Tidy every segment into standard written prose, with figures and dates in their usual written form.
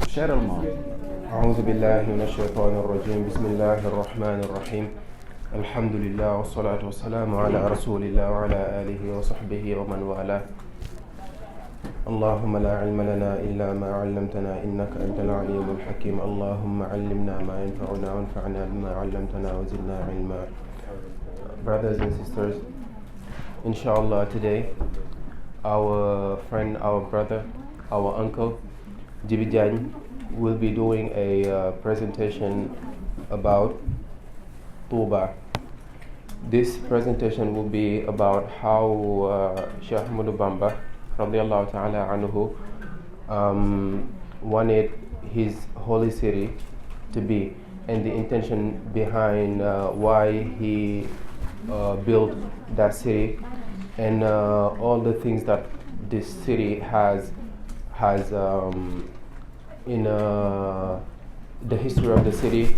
شر الماضي. أعوذ بالله من الشيطان الرجيم. بسم الله الرحمن الرحيم. الحمد لله والصلاة والسلام على رسول الله وعلى آله وصحبه ومن والاه. اللهم لا علم لنا إلا ما علمتنا إنك أنت العليم الحكيم. اللهم علمنا ما ينفعنا وانفعنا بما علمتنا وزدنا علما. Brothers and sisters, inshallah today our friend, our brother, our uncle Jibi Diagne will be doing a presentation about Touba. This presentation will be about how Sheikh Ahmadu Bamba radiallahu ta'ala anhu wanted his holy city to be, and the intention behind why he built that city, and all the things that this city has in the history of the city,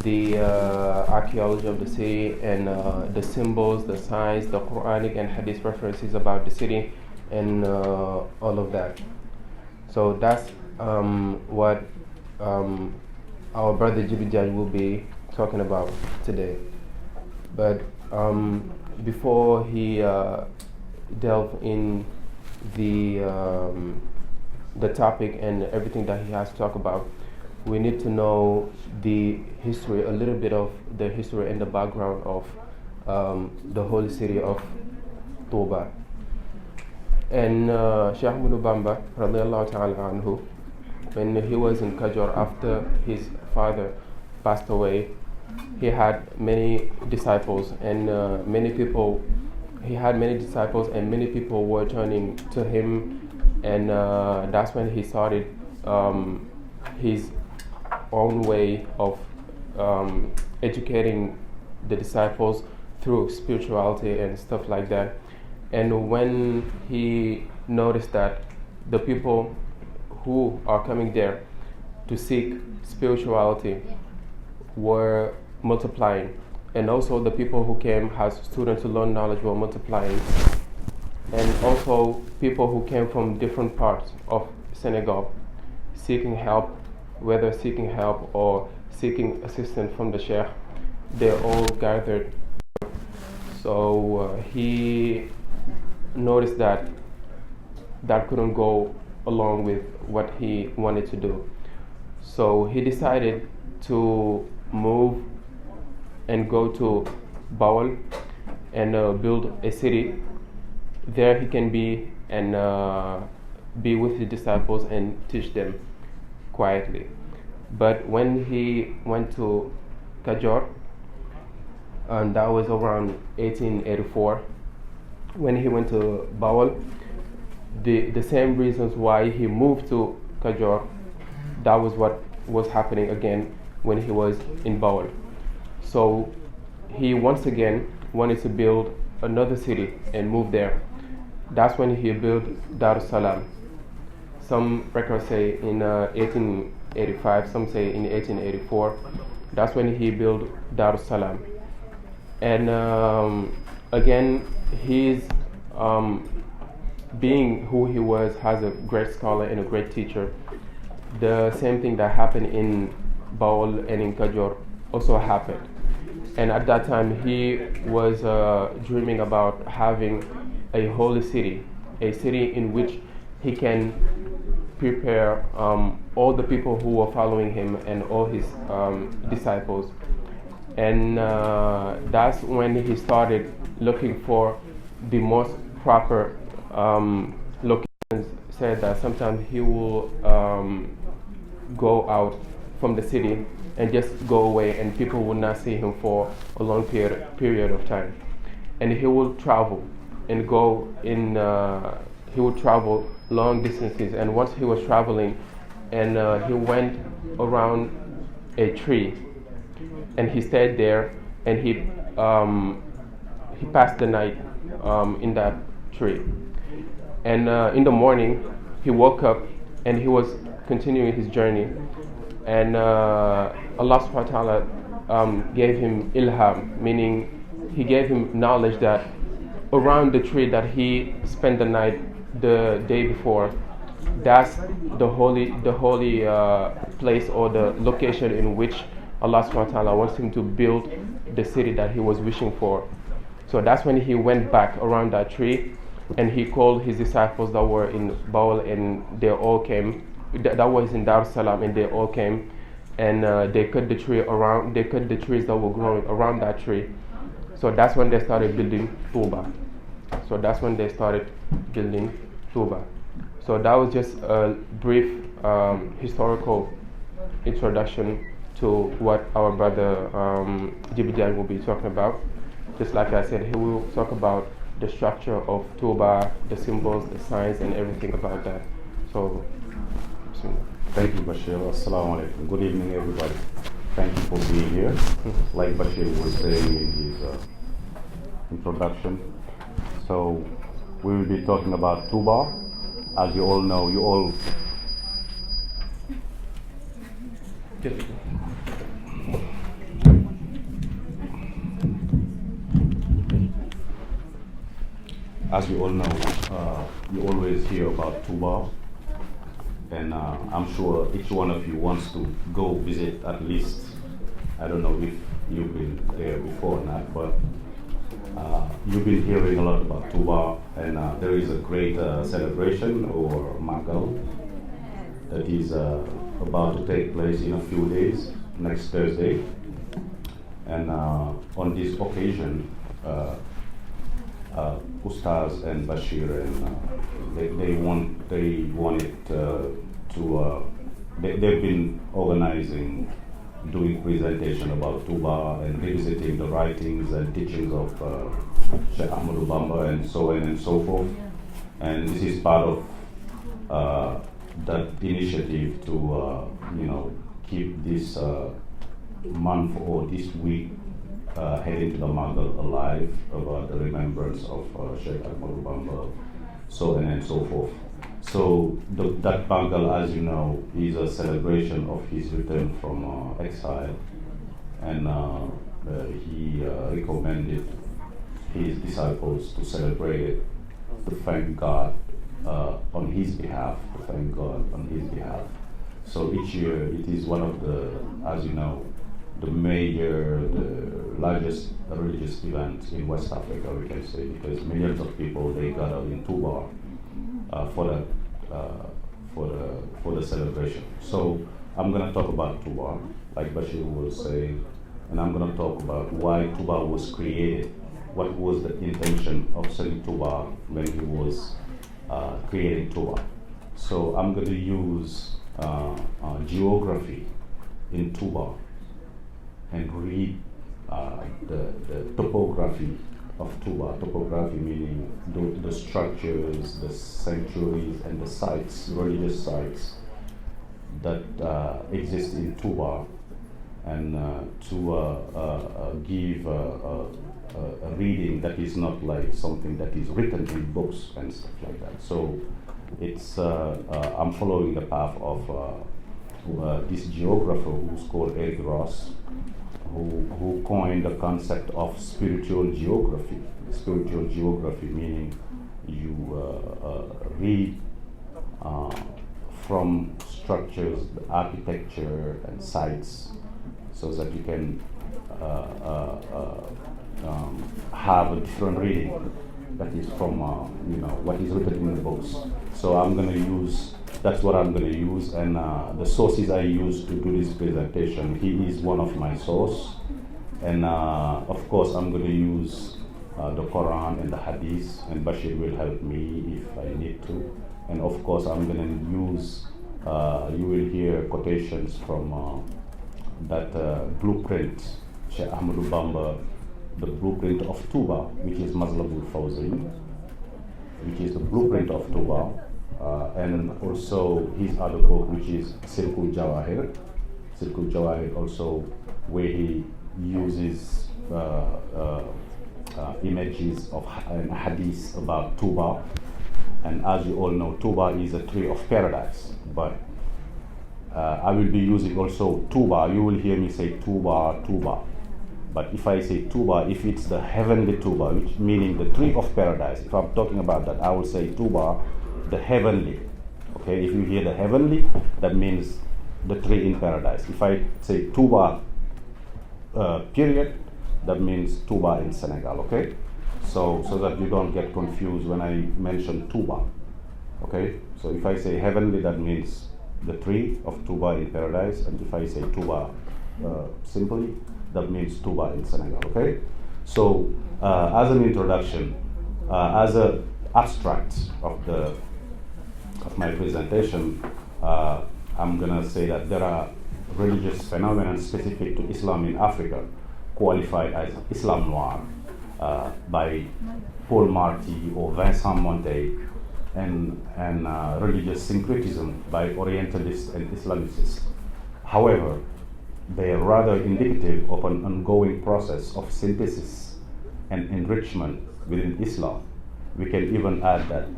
the archaeology of the city, and the symbols, the signs, the Quranic and hadith references about the city, and all of that. So that's what our brother Jibi Diagne will be talking about today. But before he delve in the topic and everything that he has to talk about, we need to know the history, a little bit of the history and the background of the holy city of Touba. And Sheikh Ahmadu Bamba radiallahu ta'ala anhu, when he was in Kajor after his father passed away, he had many disciples, and many people were turning to him, and that's when he started his own way of educating the disciples through spirituality and stuff like that. And when he noticed that the people who are coming there to seek spirituality were multiplying, and also the people who came as students to learn knowledge were multiplying, and also people who came from different parts of Senegal seeking help, whether seeking help or seeking assistance from the Sheikh, they all gathered. So he noticed that couldn't go along with what he wanted to do. So he decided to move and go to Bawol and build a city. There he can be and be with his disciples and teach them quietly. But when he went to Kajor, and that was around 1884, when he went to Bawol, the same reasons why he moved to Kajor, that was what was happening again when he was in Bawol. So he once again wanted to build another city and move there. That's when he built Daaray Salam. Some records say in 1885, some say in 1884. That's when he built Daaray Salam. And again, he's being who he was, as a great scholar and a great teacher. The same thing that happened in Bawol and in Kajor also happened. And at that time, he was dreaming about having a holy city, a city in which he can prepare all the people who were following him and all his disciples. And that's when he started looking for the most proper locations. Said that sometimes he will go out from the city and just go away, and people will not see him for a long period of time. And he will travel and go in, he would travel long distances. And once he was traveling, and he went around a tree, and he stayed there, and he passed the night in that tree. And in the morning, he woke up and he was continuing his journey. And Allah subhanahu wa ta'ala gave him ilham, meaning he gave him knowledge that around the tree that he spent the night the day before, that's the holy place or the location in which Allah subhanahu wa ta'ala wants him to build the city that he was wishing for. So that's when he went back around that tree and he called his disciples that were in Baul, and they all came. That was in Dar es Salaam, and they all came, and they cut the trees that were growing around that tree. So that's when they started building Touba. So that was just a brief historical introduction to what our brother Jibijan will be talking about. Just like I said, he will talk about the structure of Touba, the symbols, the signs, and everything about that. So, thank you, Bashir. Assalamu alaikum. Good evening, everybody. Thank you for being here. Like Bashir was saying in his introduction, so we will be talking about Touba. As you all know, you always hear about Touba, and I'm sure each one of you wants to go visit at least. I don't know if you've been there before or not, but you've been hearing a lot about Touba, and there is a great celebration or Magal that is about to take place in a few days, next Thursday. And on this occasion, Ustaz and Bashir, and they've been organizing, doing presentation about Touba and revisiting the writings and teachings of Sheikh Ahmadu Bamba and so on and so forth. And this is part of that initiative to keep this month or this week heading to the Magal alive, about the remembrance of Sheikh Ahmadu Bamba, so on and so forth. So that Magal, as you know, is a celebration of his return from exile, and he recommended his disciples to celebrate it, to thank God on his behalf, So each year it is one of the, as you know, the largest religious event in West Africa, we can say, because millions of people, they gather in Touba for the celebration. So I'm going to talk about Touba, like Bashir was saying, and I'm going to talk about why Touba was created, what was the intention of Sayyid Touba when he was creating Touba. So I'm going to use geography in Touba and read the topography of Touba. Topography meaning the structures, the sanctuaries, and the sites, religious sites that exist in Touba, and to give a reading that is not like something that is written in books and stuff like that. So it's I'm following the path of this geographer who's called Eric Ross, who coined the concept of spiritual geography. Spiritual geography meaning you read from structures, the architecture and sites, so that you can have a different reading that is from what is written in the books. So that's what I'm going to use, and the sources I use to do this presentation, he is one of my sources, and of course I'm going to use the Quran and the hadith, and Bashir will help me if I need to, and of course I'm going to use, you will hear quotations from that blueprint, Sheikh Ahmadu Bamba, the blueprint of Touba, which is Mazlabul Fawzi, which is the blueprint of Touba. And also his other book, which is Silkul Jawahir. Silkul Jawahir also, where he uses images of hadith about Touba. And as you all know, Touba is a tree of paradise. But I will be using also Touba. You will hear me say Touba, Touba. But if I say Touba, if it's the heavenly Touba, which meaning the tree of paradise, if I'm talking about that, I will say Touba, the heavenly, Okay, if you hear the heavenly, that means the tree in paradise. If I say Touba, period, that means Touba in Senegal. Okay, so that you don't get confused when I mention Touba. Okay, so if I say heavenly, that means the tree of Touba in paradise, and if I say Touba simply, that means Touba in Senegal. Okay, so as an introduction, as an abstract of my presentation, I'm gonna say that there are religious phenomena specific to Islam in Africa, qualified as Islam Noir by Paul Marty or Vincent Montet, and religious syncretism by Orientalists and Islamicists. However, they are rather indicative of an ongoing process of synthesis and enrichment within Islam. We can even add that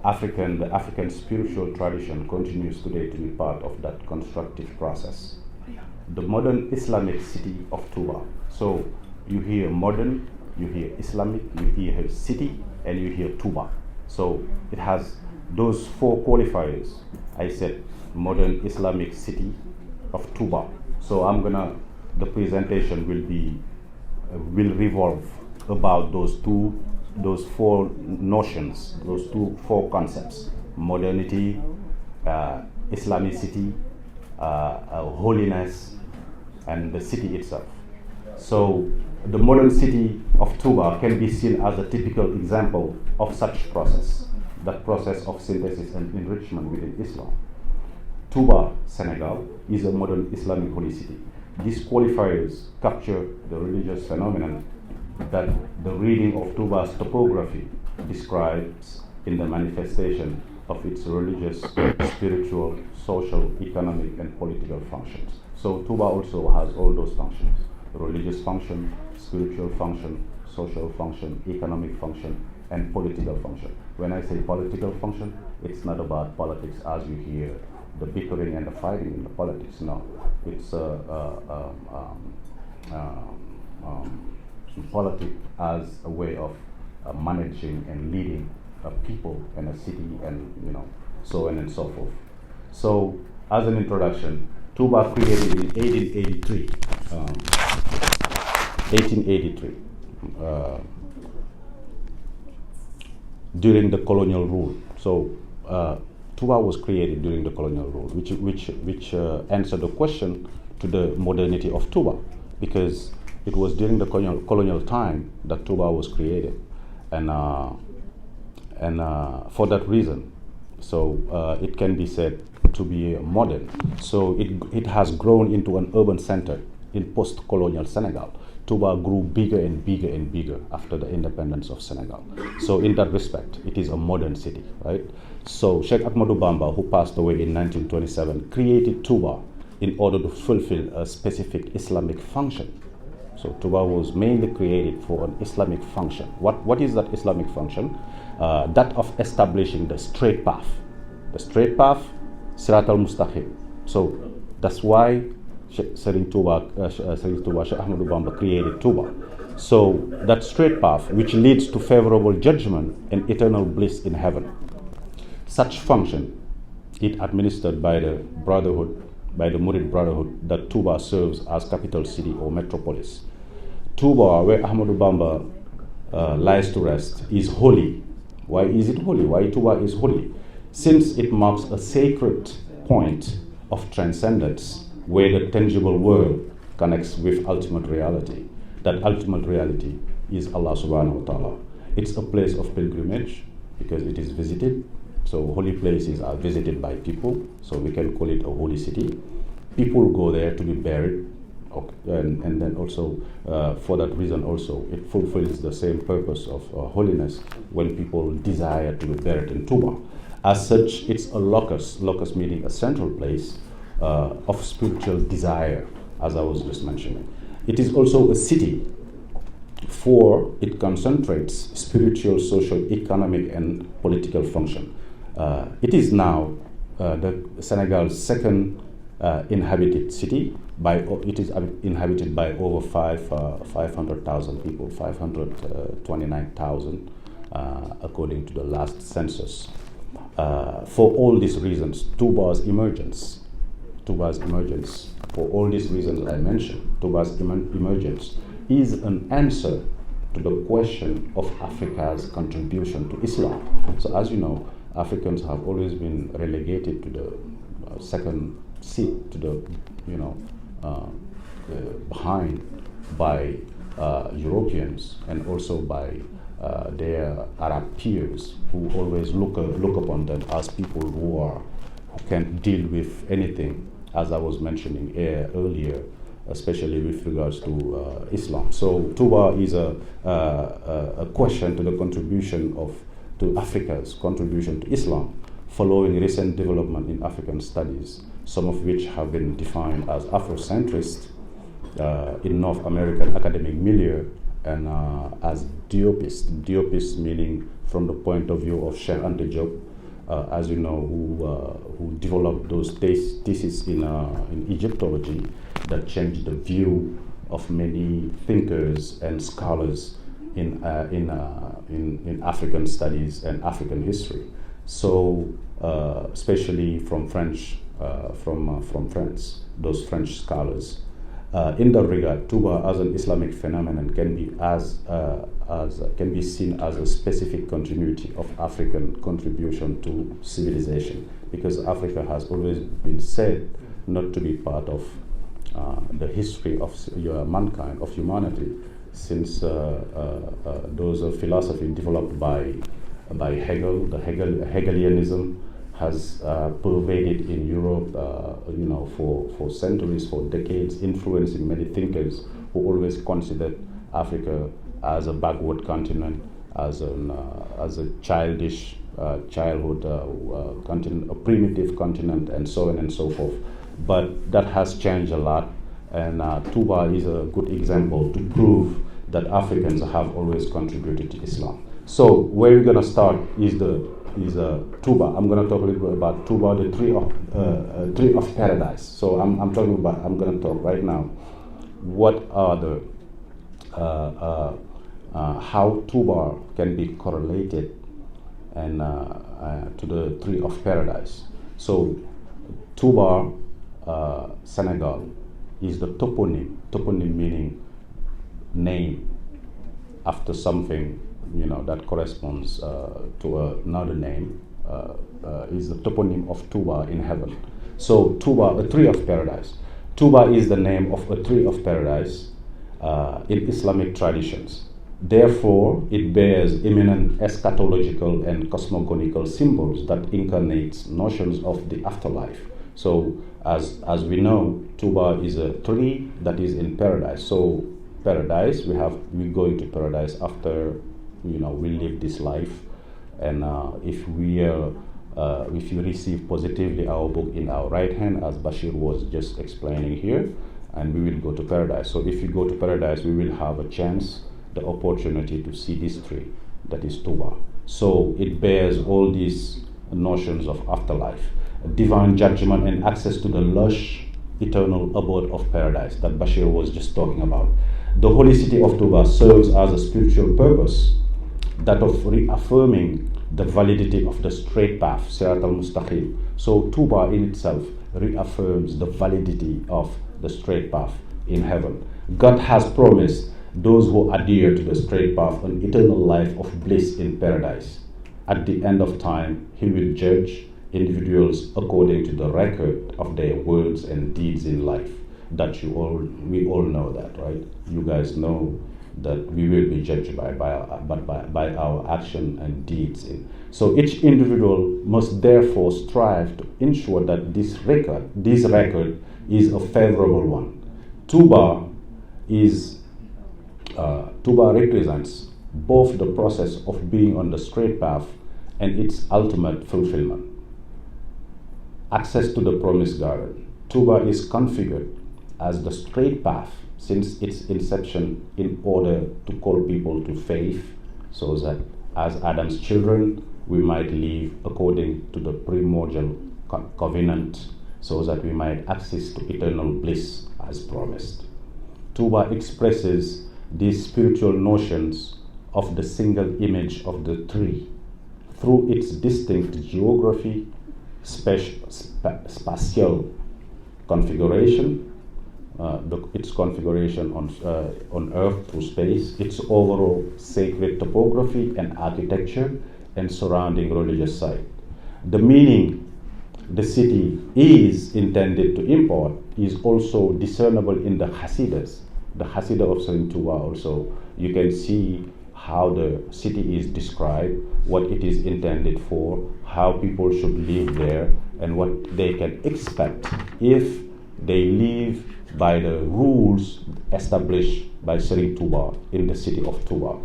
the African spiritual tradition continues today to be part of that constructive process. The modern Islamic city of Touba. So you hear modern, you hear Islamic, you hear city, and you hear Touba. So it has those four qualifiers. I said modern Islamic city of Touba. So the presentation will revolve about those four notions, those four concepts: modernity, Islamicity, holiness, and the city itself. So the modern city of Touba can be seen as a typical example of such process, that process of synthesis and enrichment within Islam. Touba, Senegal, is a modern Islamic holy city. These qualifiers capture the religious phenomenon that the reading of Touba's topography describes in the manifestation of its religious, spiritual, social, economic, and political functions. So Touba also has all those functions: religious function, spiritual function, social function, economic function, and political function. When I say political function, it's not about politics as you hear, the bickering and the fighting in the politics. No, it's politics as a way of managing and leading a people and a city, and so on and so forth. So, as an introduction, Touba created in 1883. 1883. During the colonial rule. So Touba was created during the colonial rule, which answered the question to the modernity of Touba, because it was during the colonial time that Touba was created, and for that reason, so it can be said to be modern. So it has grown into an urban center in post-colonial Senegal. Touba grew bigger and bigger and bigger after the independence of Senegal. So in that respect, it is a modern city, right? So Sheikh Ahmadou Bamba, who passed away in 1927, created Touba in order to fulfill a specific Islamic function. So Touba was mainly created for an Islamic function. What is that Islamic function? That of establishing the straight path. The straight path, Sirat al-Mustaqim. So that's why Serigne Touba, Sheikh Ahmadou Bamba created Touba. So that straight path which leads to favorable judgment and eternal bliss in heaven. Such function, it administered by the Brotherhood, by the Murid Brotherhood, that Touba serves as capital city or metropolis. Touba, where Ahmadou Bamba lies to rest, is holy. Why is it holy? Why Touba is holy? Since it marks a sacred point of transcendence where the tangible world connects with ultimate reality. That ultimate reality is Allah subhanahu wa ta'ala. It's a place of pilgrimage because it is visited. So holy places are visited by people, so we can call it a holy city. People go there to be buried, and then also for that reason also it fulfills the same purpose of holiness when people desire to be buried in Touba. As such, it's a locus meaning a central place of spiritual desire, as I was just mentioning. It is also a city, for it concentrates spiritual, social, economic, and political function. It is now the Senegal's second inhabited city. It is inhabited by over 500,000 people, 529,000 according to the last census. For all these reasons, Touba's emergence, for all these reasons I mentioned, Touba's emergence is an answer to the question of Africa's contribution to Islam. So as you know, Africans have always been relegated to the second seat, to the, behind by Europeans and also by their Arab peers, who always look upon them as people who can deal with anything, as I was mentioning earlier, especially with regards to Islam. So Touba is a question to the contribution to Africa's contribution to Islam, following recent development in African studies, some of which have been defined as Afrocentrist in North American academic milieu, and as Diopist meaning from the point of view of Cheikh Anta Diop, as you know, who developed those theses in Egyptology that changed the view of many thinkers and scholars in African studies and African history. So especially from France, those French scholars. In that regard, Touba as an Islamic phenomenon can be seen as a specific continuity of African contribution to civilization, because Africa has always been said not to be part of the history of mankind, of humanity, since those philosophy developed by Hegel. The Hegelianism has pervaded in Europe, for centuries, for decades, influencing many thinkers who always considered Africa as a backward continent, as a childish childhood continent, a primitive continent, and so on and so forth. But that has changed a lot, and Touba is a good example to prove that Africans have always contributed to Islam. So where we're going to start is Touba. I'm going to talk a little bit about Touba, the tree of paradise. So I'm going to talk right now. What are the how Touba can be correlated and to the tree of paradise. So Touba, Senegal, is the toponym. Toponym meaning name after something, that corresponds to another name, is the toponym of Touba in heaven. So Touba, a tree of paradise. Touba is the name of a tree of paradise in Islamic traditions. Therefore, it bears eminent eschatological and cosmogonical symbols that incarnates notions of the afterlife. So, as we know, Touba is a tree that is in paradise. So, paradise, we go into paradise after we live this life, and if you receive positively our book in our right hand, as Bashir was just explaining here, and we will go to paradise. So if you go to paradise, we will have a chance, the opportunity to see this tree, that is Touba. So it bears all these notions of afterlife, divine judgment, and access to the lush eternal abode of paradise that Bashir was just talking about. The holy city of Touba serves as a spiritual purpose, that of reaffirming the validity of the straight path, Sirat al-Mustaqim. So Touba in itself reaffirms the validity of the straight path in heaven. God has promised those who adhere to the straight path an eternal life of bliss in paradise. At the end of time, He will judge individuals according to the record of their words and deeds in life. That we all know that, right? You guys know that we will be judged by our action and deeds. So each individual must therefore strive to ensure that this record is a favorable one. Touba represents both the process of being on the straight path and its ultimate fulfillment. Access to the promised garden. Touba is configured as the straight path since its inception in order to call people to faith, so that as Adam's children we might live according to the primordial covenant, so that we might access to eternal bliss as promised. Touba expresses these spiritual notions of the single image of the tree, through its distinct geography, spatial configuration, its configuration on Earth through space, its overall sacred topography and architecture, and surrounding religious site. The meaning the city is intended to import is also discernible in the Hasidas. The Hasidah of Saint Touba also, you can see how the city is described, what it is intended for, how people should live there, and what they can expect if they live by the rules established by Saint Touba in the city of Touba.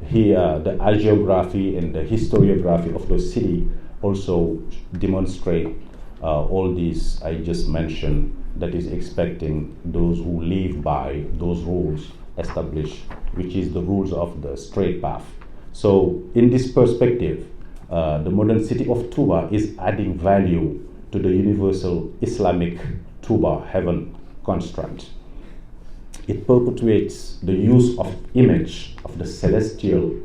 Here, the hagiography and the historiography of the city also demonstrate all these I just mentioned, that is expecting those who live by those rules established, which is the rules of the straight path. So in this perspective, the modern city of Touba is adding value to the universal Islamic Touba heaven construct. It perpetuates the use of image of the celestial,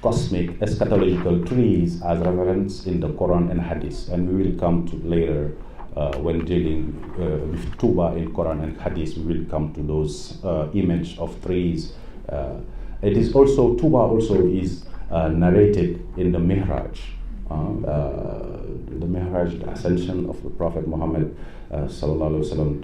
cosmic, eschatological trees as reference in the Quran and Hadith, and we will come to later when dealing with Touba in Quran and Hadith, we will come to those image of trees. It is also, Touba also is narrated in the Mihraj, the Mihraj, the ascension of the Prophet Muhammad sallallahu alaihi wasallam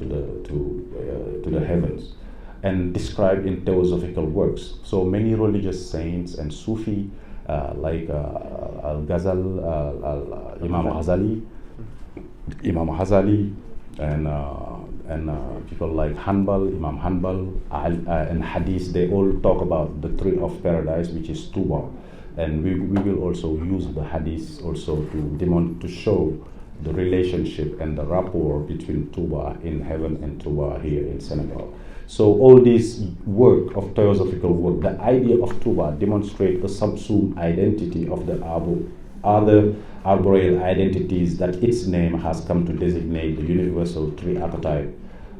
to the heavens, and described in theosophical works. So many religious saints and Sufi like Al-Ghazal, Imam Ghazali, and people like Imam Hanbal, and Hadith, they all talk about the tree of paradise, which is Touba. And we will also use the Hadith also to show the relationship and the rapport between Touba in heaven and Touba here in Senegal. So all this work of theosophical work, the idea of Touba demonstrates a subsumed identity of the other arboreal identities that its name has come to designate the universal tree archetype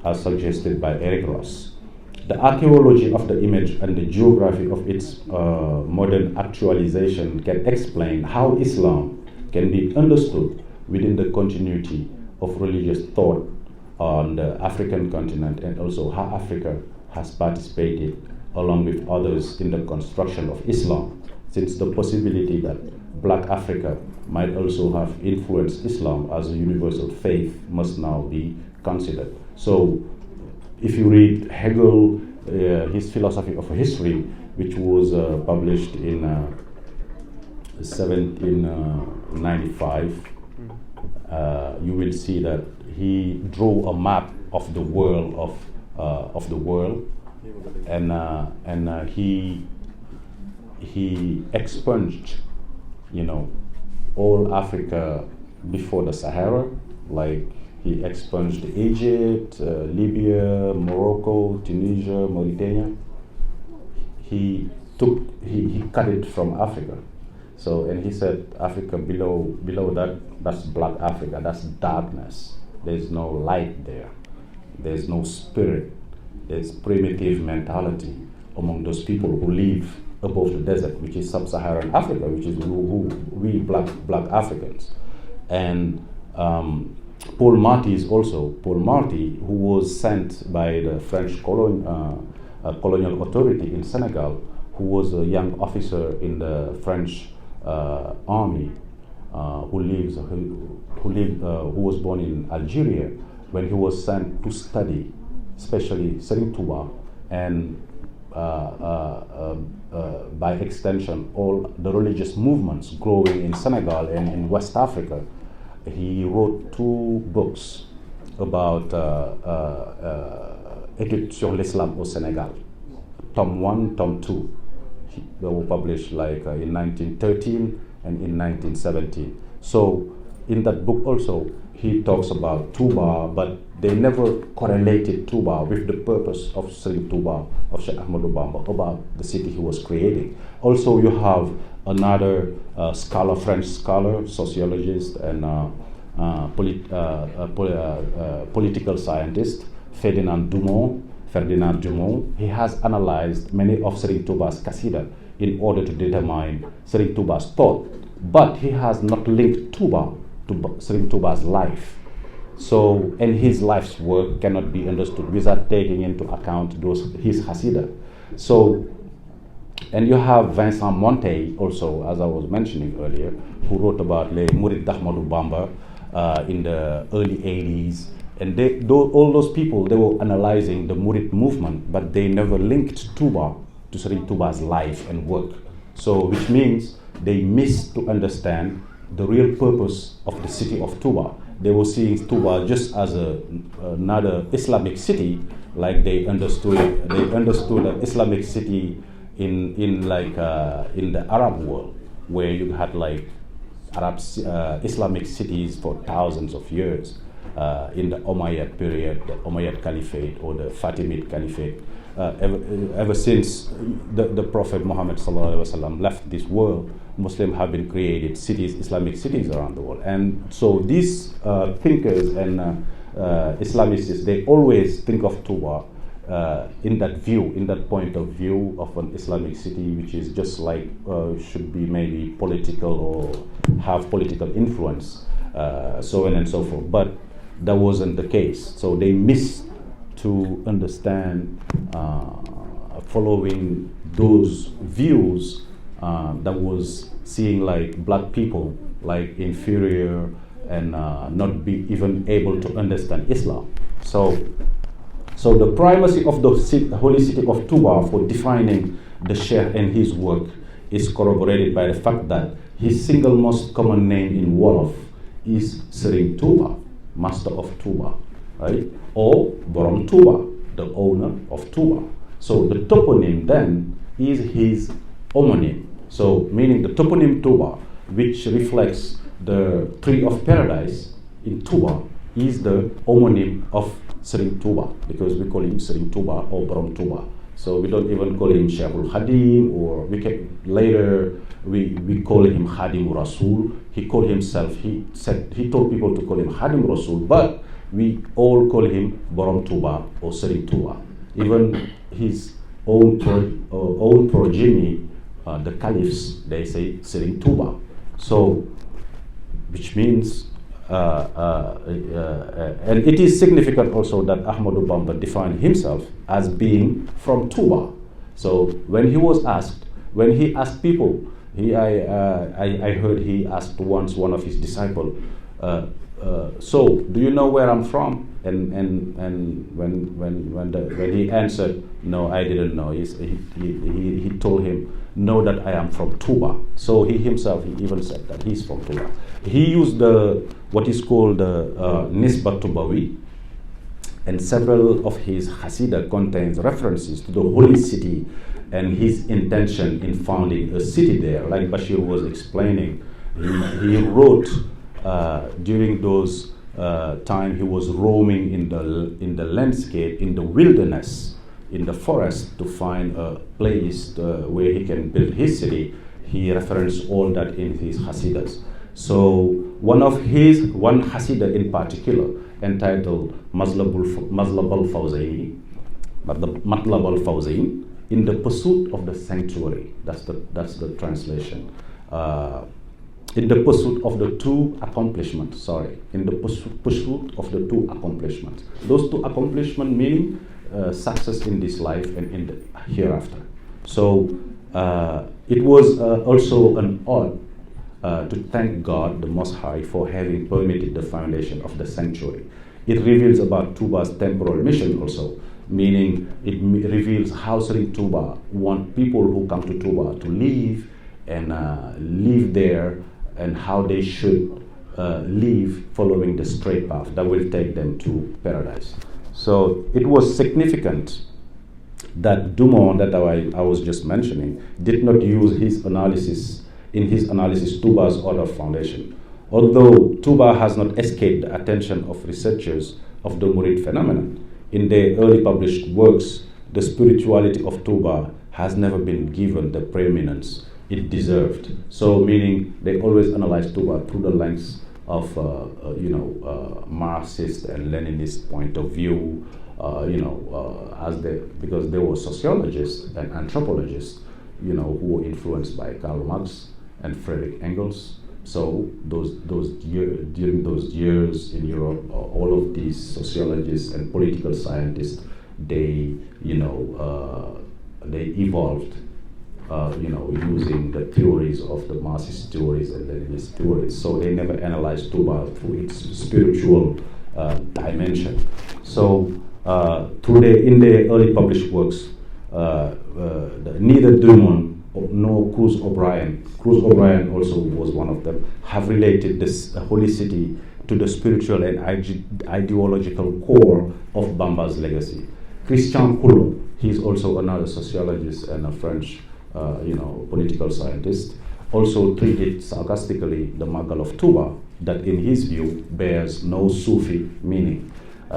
as suggested by Eric Ross. The archaeology of the image and the geography of its modern actualization can explain how Islam can be understood within the continuity of religious thought on the African continent, and also how Africa has participated along with others in the construction of Islam, since the possibility that Black Africa might also have influenced Islam as a universal faith must now be considered. So if you read Hegel, his philosophy of history, which was published in 1795, you will see that he drew a map of the world of the world, and he expunged, all Africa before the Sahara, like he expunged Egypt, Libya, Morocco, Tunisia, Mauritania. He cut it from Africa. So, and he said Africa below that's Black Africa, that's darkness. There's no light there. There's no spirit. There's primitive mentality among those people who live above the desert, which is sub-Saharan Africa, which is who we black Africans. And Paul Marty, who was sent by the French colonial authority in Senegal, who was a young officer in the French army, who was born in Algeria, when he was sent to study, especially Serigne Touba, and by extension all the religious movements growing in Senegal and in West Africa. He wrote 2 books about Études sur l'Islam au Sénégal, Tom 1, Tom 2. They were published like in 1913 and in 1917. So in that book also he talks about Touba, but they never correlated Touba with the purpose of Serigne Touba, of Cheikh Ahmadou Bamba, about the city he was creating. Also you have another French scholar, sociologist, and political scientist, Ferdinand Dumont. He has analyzed many of Serigne Touba's Qasida in order to determine Serigne Touba's thought but he has not linked Touba to Serigne Touba's life. So, and his life's work cannot be understood without taking into account his Hasidah. So, and you have Vincent Monteil also, as I was mentioning earlier, who wrote about Les Mourides d'Ahmadou Bamba in the early 80s. And all those people, they were analyzing the Murid movement, but they never linked Touba to Serigne Touba's life and work. So, which means they missed to understand the real purpose of the city of Touba. They were seeing Touba just as another Islamic city, like they understood an Islamic city in the Arab world, where you had like Islamic cities for thousands of years in the Umayyad period, the Umayyad Caliphate or the Fatimid Caliphate. Ever since the Prophet Muhammad ﷺ left this world, Muslims have been created cities, Islamic cities around the world. And so these thinkers and Islamicists, they always think of Touba in that view, in that point of view of an Islamic city, which is just like, should be maybe political or have political influence, so on and so forth. But that wasn't the case. So they missed to understand following those views that was seeing like black people like inferior and not be even able to understand Islam. So the primacy of the holy city of Touba for defining the Sheikh and his work is corroborated by the fact that his single most common name in Wolof is Serigne Touba, Master of Touba, right? Or Borom Touba, the owner of Touba. So the toponym then is his homonym. So meaning the toponym Touba, which reflects the tree of paradise in Touba, is the homonym of Serigne Touba, because we call him Serigne Touba or Borom Touba. So we don't even call him Cheikhul Khadeem, or we can later we call him KhadeemUSA. He called himself, he told people to call him Khadeem Rasul, but we all call him Borom Touba or Serigne Touba. Even his own progeny, the caliphs, they say Serigne Touba. So, which means, and it is significant also that Ahmadou Bamba defined himself as being from Touba. So when he asked people, I heard he asked once one of his disciples, so do you know where I'm from? And when he answered, no, I didn't know, he told him, know that I am from Touba. So he himself, he even said that he's from Touba. He used what is called the Nisbat Toubawi, and several of his Hasidah contains references to the holy city and his intention in founding a city there. Like Bashir was explaining, he wrote during those time he was roaming in the landscape, in the wilderness, in the forest, to find a place where he can build his city. He referenced all that in his Hasidas. So one Hasidah in particular, entitled Matlab al-Fawzayn, in the pursuit of the sanctuary. That's the translation. In the pursuit of the two accomplishments. In the pursuit of the two accomplishments. Those two accomplishments meaning success in this life and in the hereafter. So it was also an ode to thank God, the Most High, for having permitted the foundation of the sanctuary. It reveals about Touba's temporal mission also, meaning it reveals how Serigne Touba want people who come to Touba to live and live there, and how they should live following the straight path that will take them to paradise. So it was significant that Dumont, that I was just mentioning, did not use his analysis Touba's order of foundation. Although Touba has not escaped the attention of researchers of the Murid phenomenon, in their early published works, the spirituality of Touba has never been given the preeminence it deserved. So meaning they always analyze Touba through the lens of Marxist and Leninist point of view, because they were sociologists and anthropologists, who were influenced by Karl Marx and Friedrich Engels. So during those years in Europe, all of these sociologists and political scientists, they evolved, using the theories of the Marxist theories and Leninist theories. So they never analyzed Touba through its spiritual dimension. So in their early published works, neither Dumont nor Cruz O'Brien also was one of them, have related this holy city to the spiritual and ideological core of Bamba's legacy. Christian Coulon, he's also another sociologist and a French political scientist, also treated sarcastically the Magal of Touba, that in his view bears no Sufi meaning.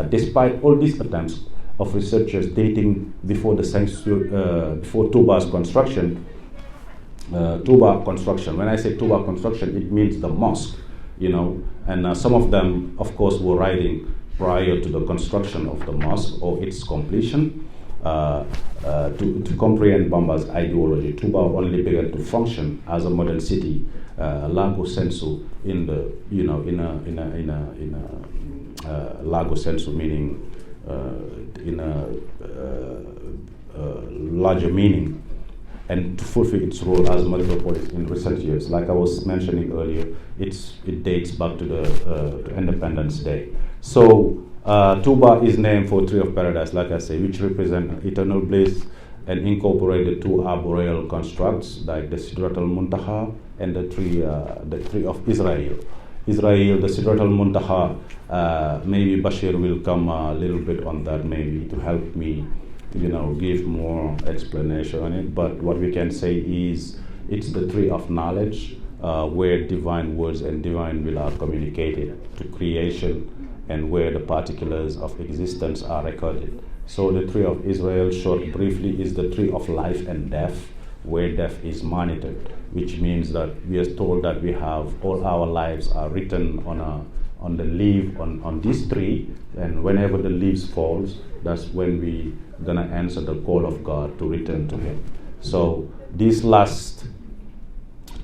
Despite all these attempts of researchers dating before Touba's construction, Touba construction. When I say Touba construction, it means the mosque, and some of them, of course, were writing prior to the construction of the mosque or its completion. To comprehend Bamba's ideology, Touba only began to function as a modern city, largo sensu, in the largo sensu, meaning in a larger meaning, and to fulfill its role as a metropolis in recent years. Like I was mentioning earlier, it dates back to the Independence Day. So Touba is named for Tree of Paradise, like I say, which represent eternal bliss, and incorporate the two arboreal constructs, like the Sidratul Muntaha and the tree of Israel. Israel, the Sidratul Muntaha, maybe Bashir will come a little bit on that, maybe to help me, give more explanation on it. But what we can say is it's the tree of knowledge, where divine words and divine will are communicated to creation, and where the particulars of existence are recorded. So the tree of Israel, short briefly, is the tree of life and death, where death is monitored, which means that we are told that we have all our lives are written on the leaf on this tree, and whenever the leaves falls, that's when we gonna answer the call of God to return to Him. So these last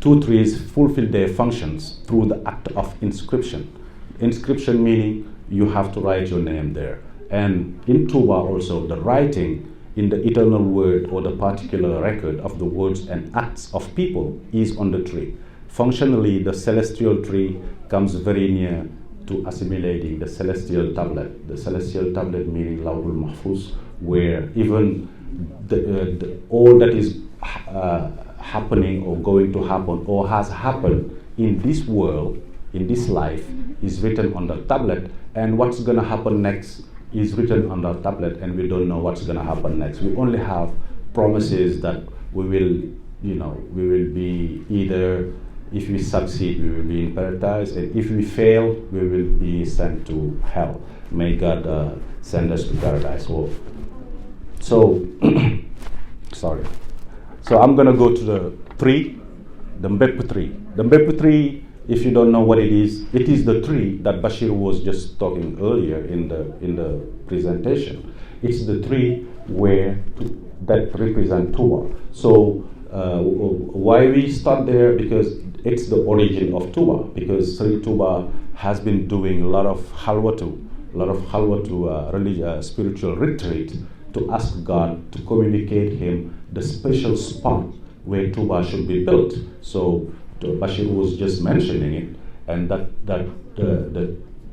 two trees fulfill their functions through the act of inscription. Inscription meaning you have to write your name there. And in Touba also, the writing in the eternal word or the particular record of the words and acts of people is on the tree. Functionally, the celestial tree comes very near to assimilating the celestial tablet. The celestial tablet meaning Lawhul Mahfuz, where even all that is happening or going to happen or has happened in this world, in this life, is written on the tablet, and what's going to happen next is written on the tablet, and we don't know what's going to happen next. We only have promises that we will be either, if we succeed, we will be in paradise, and if we fail, we will be sent to hell. May God send us to paradise. So, sorry. So I'm going to go to the tree, the Mbepu tree. The Mbepu tree, if you don't know what it is the tree that Bashir was just talking earlier in the presentation. It's the tree that represents Touba. So why we start there? Because it's the origin of Touba. Because Sri Touba has been doing a lot of halwatu, spiritual retreat to ask God to communicate Him the special spot where Touba should be built. So Bashir was just mentioning it, and that the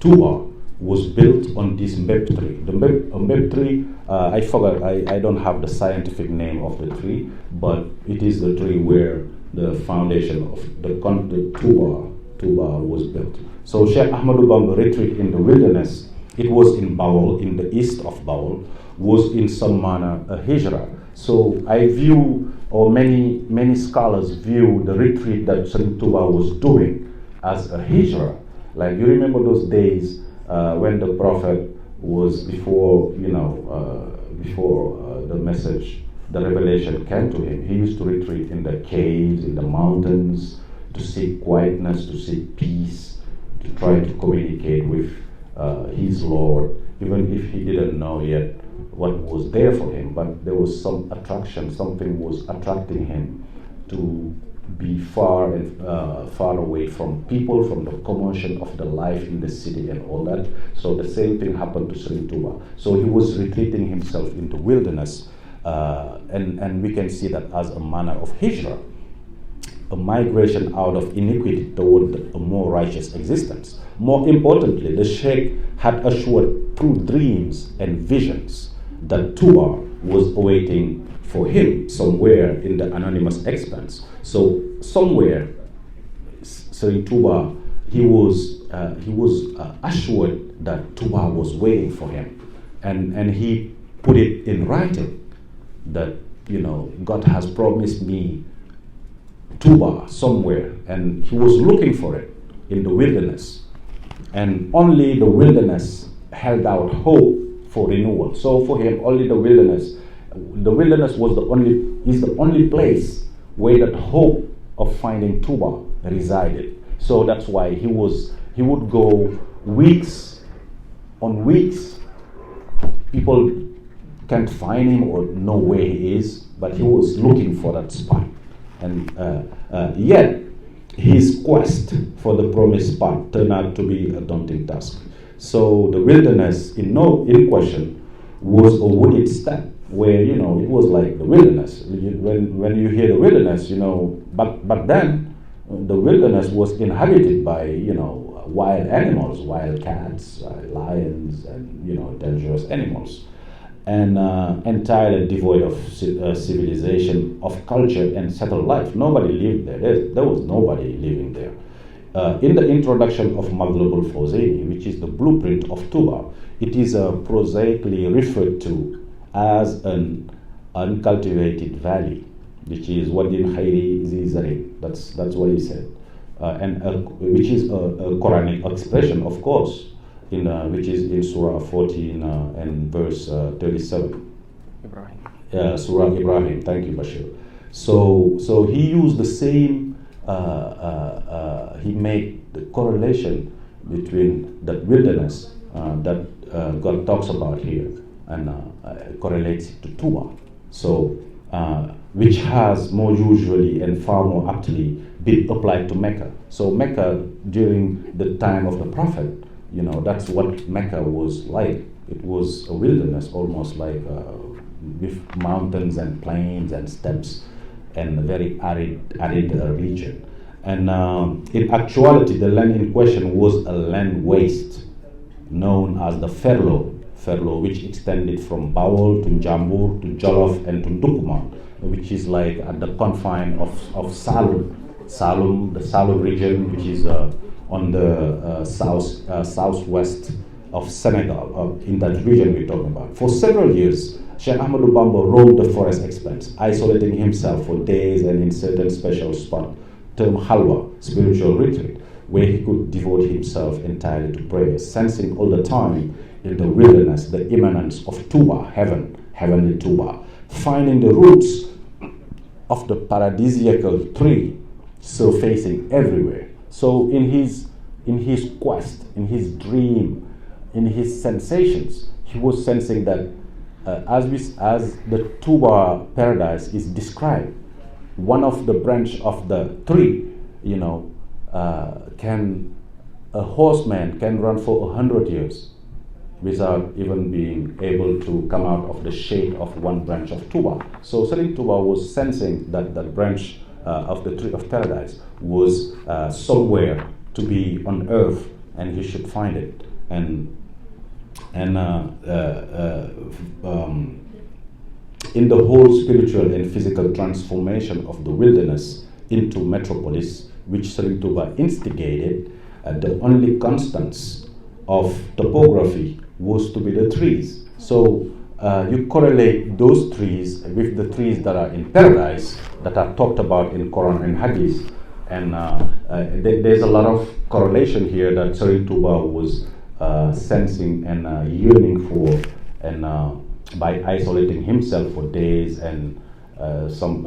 Touba was built on this Mbep tree. The Mbep tree, I forgot, I don't have the scientific name of the tree, but it is the tree where the foundation of the Touba was built. So Sheikh Ahmadu Bamba retreat in the wilderness, it was in Bawol, in the east of Bawol, was in some manner a hijrah. So I view, or many scholars view the retreat that Sri Touba was doing as a hijrah. Like, you remember those days when the Prophet was before the message, the revelation came to him. He used to retreat in the caves, in the mountains, to seek quietness, to seek peace, to try to communicate with his Lord, even if he didn't know yet what was there for him, but there was some attraction, something was attracting him to be far and far away from people, from the commotion of the life in the city and all that. So the same thing happened to Sri Touba. So he was retreating himself into wilderness, and we can see that as a manner of hijrah, a migration out of iniquity toward a more righteous existence. More importantly, the Sheikh had assured through dreams and visions that Touba was awaiting for him somewhere in the anonymous expanse. So somewhere, Sri Touba, he was assured that Touba was waiting for him, and he put it in writing that, you know, God has promised me Touba somewhere, and he was looking for it in the wilderness, and only the wilderness held out hope for renewal. So for him, only the wilderness was the only place where that hope of finding Touba resided. So that's why he would go weeks on weeks. People can't find him or know where he is, but he was looking for that spot. And yet, his quest for the promised spot turned out to be a daunting task. So the wilderness in question was a wooded steppe, where, you know, it was like the wilderness. When you hear the wilderness, you know, back then, the wilderness was inhabited by, you know, wild animals, wild cats, lions, and, you know, dangerous animals, and entirely devoid of civilization, of culture, and settled life. Nobody lived there. There was nobody living there. In the introduction of Maghlub al-Fawzaini, which is the blueprint of Touba, it is prosaically referred to as an uncultivated valley, which is Wadin Khairi Zizari. That's what he said, and which is a Quranic expression, of course, which is in Surah 14 and verse 37. Ibrahim. Surah Ibrahim. Thank you, Bashir. So he used the same. He made the correlation between that wilderness that God talks about here, and correlates it to Touba. So, which has more usually and far more aptly been applied to Mecca. So Mecca, during the time of the Prophet, you know, that's what Mecca was like. It was a wilderness, almost like with mountains and plains and steppes, and a very arid region. And in actuality, the land in question was a land waste known as the Ferlo, which extended from Bawol to Njambur to Jolof and to Ndukuma, which is like at the confine of Salum, the Salum region, which is on the southwest of Senegal, in that region we're talking about. For several years, Sheikh Ahmadou Bamba roamed the forest expanse, isolating himself for days and in certain special spot, termed Halwa, spiritual retreat, where he could devote himself entirely to prayer, sensing all the time in the wilderness the immanence of Touba, heavenly Touba, finding the roots of the paradisiacal tree surfacing everywhere. So in his quest, in his dream, in his sensations, he was sensing that as the Touba paradise is described, one of the branch of the tree, you know, a horseman can run for 100 years without even being able to come out of the shade of one branch of Touba. So Sri Touba was sensing that that branch of the tree of paradise was somewhere to be on earth, and he should find it. And in the whole spiritual and physical transformation of the wilderness into metropolis, which Sri Touba instigated, the only constants of topography was to be the trees. So you correlate those trees with the trees that are in paradise, that are talked about in Quran and Hadith, and there's a lot of correlation here that Sri Touba was sensing and yearning for, and by isolating himself for days and some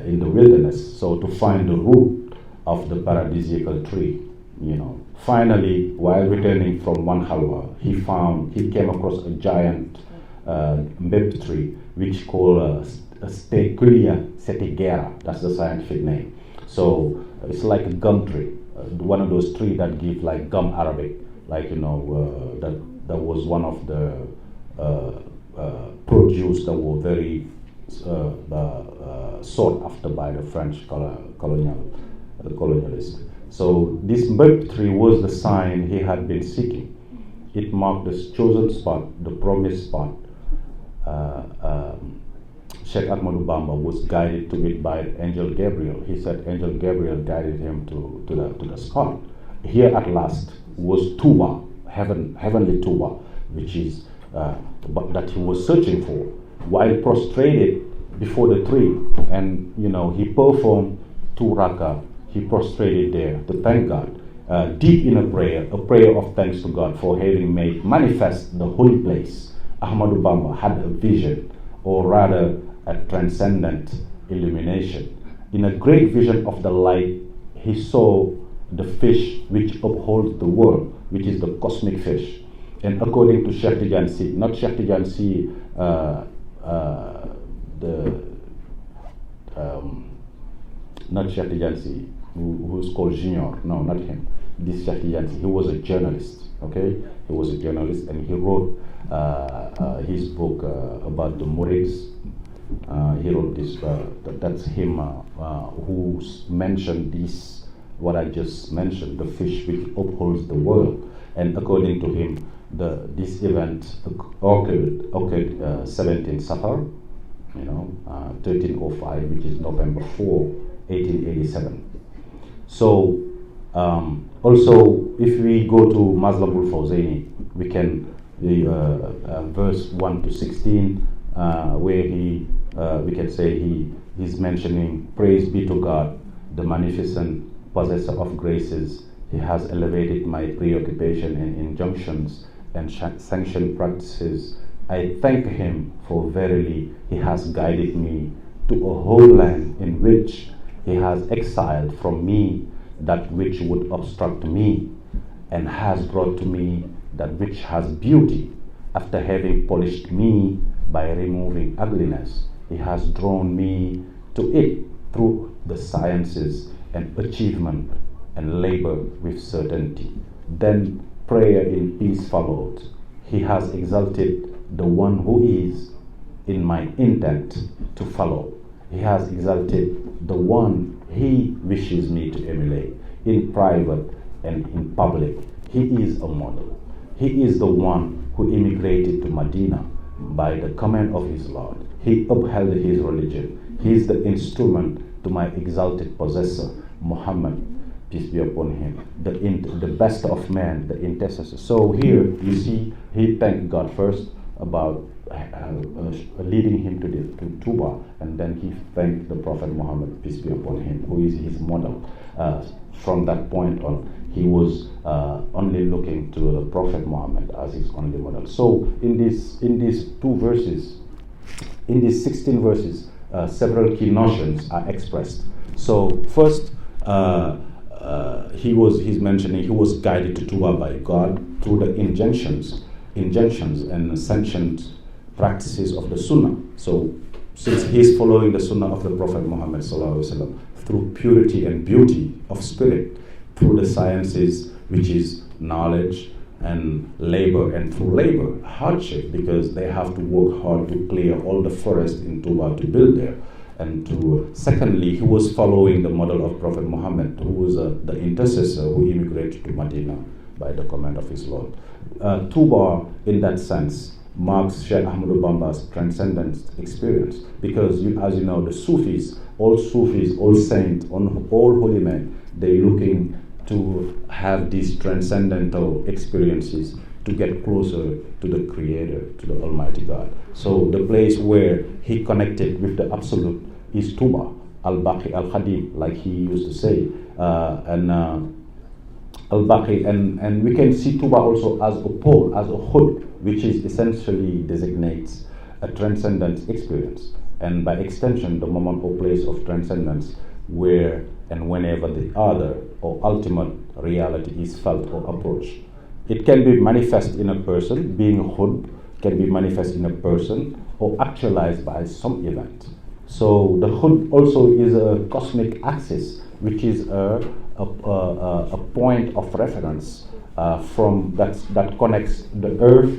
in the wilderness, so to find the root of the paradisiacal tree, you know. Finally, while returning from one halwa, he came across a giant mbep tree, which called Staculia setigera. That's the scientific name. So it's like a gum tree, one of those trees that give like gum Arabic, like that was one of the produce that were very sought after by the French colonialists. So this birch tree was the sign he had been seeking. It marked the chosen spot, the promised spot. Sheikh Ahmadou Bamba was guided to it by Angel Gabriel. He said Angel Gabriel guided him to the spot. Here at last was Touba, heavenly Touba, which is that he was searching for. While prostrated before the tree, and he performed 2 rakah, he prostrated there to thank God, deep in a prayer of thanks to God for having made manifest the holy place. Ahmadou Bamba had a vision, or rather a transcendent illumination. In a great vision of the light, he saw the fish which upholds the world, which is the cosmic fish. And according to Sheikh Tidiane Sy, not Sheikh Tidiane Sy, not Sheikh Tidiane Sy, who's called Junior. No, not him. This Sheikh Tidiane Sy, he was a journalist. Okay, he was a journalist, and he wrote his book about the Murids. He wrote this. That's him who mentioned this. What I just mentioned, the fish which upholds the world. And according to him, this event occurred 17 Safar, 1305, which is November 4, 1887. So also, if we go to Mazlabul Fawzaini, we can verse 1 to 16, where we can say he's mentioning, praise be to God, the magnificent possessor of graces. He has elevated my preoccupation and injunctions and sanctioned practices. I thank him, for verily he has guided me to a whole land in which he has exiled from me that which would obstruct me, and has brought to me that which has beauty. After having polished me by removing ugliness, he has drawn me to it through the sciences and achievement and labor with certainty. Then prayer in peace followed. He has exalted the one who is in my intent to follow. He has exalted the one he wishes me to emulate. In private and in public, he is a model. He is the one who immigrated to Medina by the command of his Lord. He upheld his religion. He is the instrument to my exalted possessor, Muhammad, peace be upon him, the best of men, the intercessor. So here you see he thanked God first about leading him to Touba, and then he thanked the Prophet Muhammad, peace be upon him, who is his model. From that point on, he was only looking to the Prophet Muhammad as his only model. So in these 2 verses, in these 16 verses, several key notions are expressed. So first, he's mentioning he was guided to Touba by God through the injunctions and sanctioned practices of the Sunnah. So since he's following the Sunnah of the Prophet Muhammad sallallahu alaihi wasallam, through purity and beauty of spirit, through the sciences, which is knowledge and labor, and through labor, hardship, because they have to work hard to clear all the forest in Touba to build there. And secondly, he was following the model of Prophet Muhammad, who was the intercessor who immigrated to Medina by the command of his Lord. Touba, in that sense, marks Sheikh Ahmadou Bamba's transcendent experience, because as you know, the Sufis, all saints, all holy men, they're looking to have these transcendental experiences to get closer to the Creator, to the Almighty God. So the place where he connected with the Absolute is Touba, Al-Baqi Al-Khadim, like he used to say, Al-Baqi, and we can see Touba also as a pole, as a hood, which is essentially designates a transcendent experience, and by extension, the moment or place of transcendence where and whenever the other or ultimate reality is felt or approached. It can be manifest in a person, being a hood, can be manifest in a person, or actualized by some event. So the hood also is a cosmic axis which is a point of reference from that connects the earth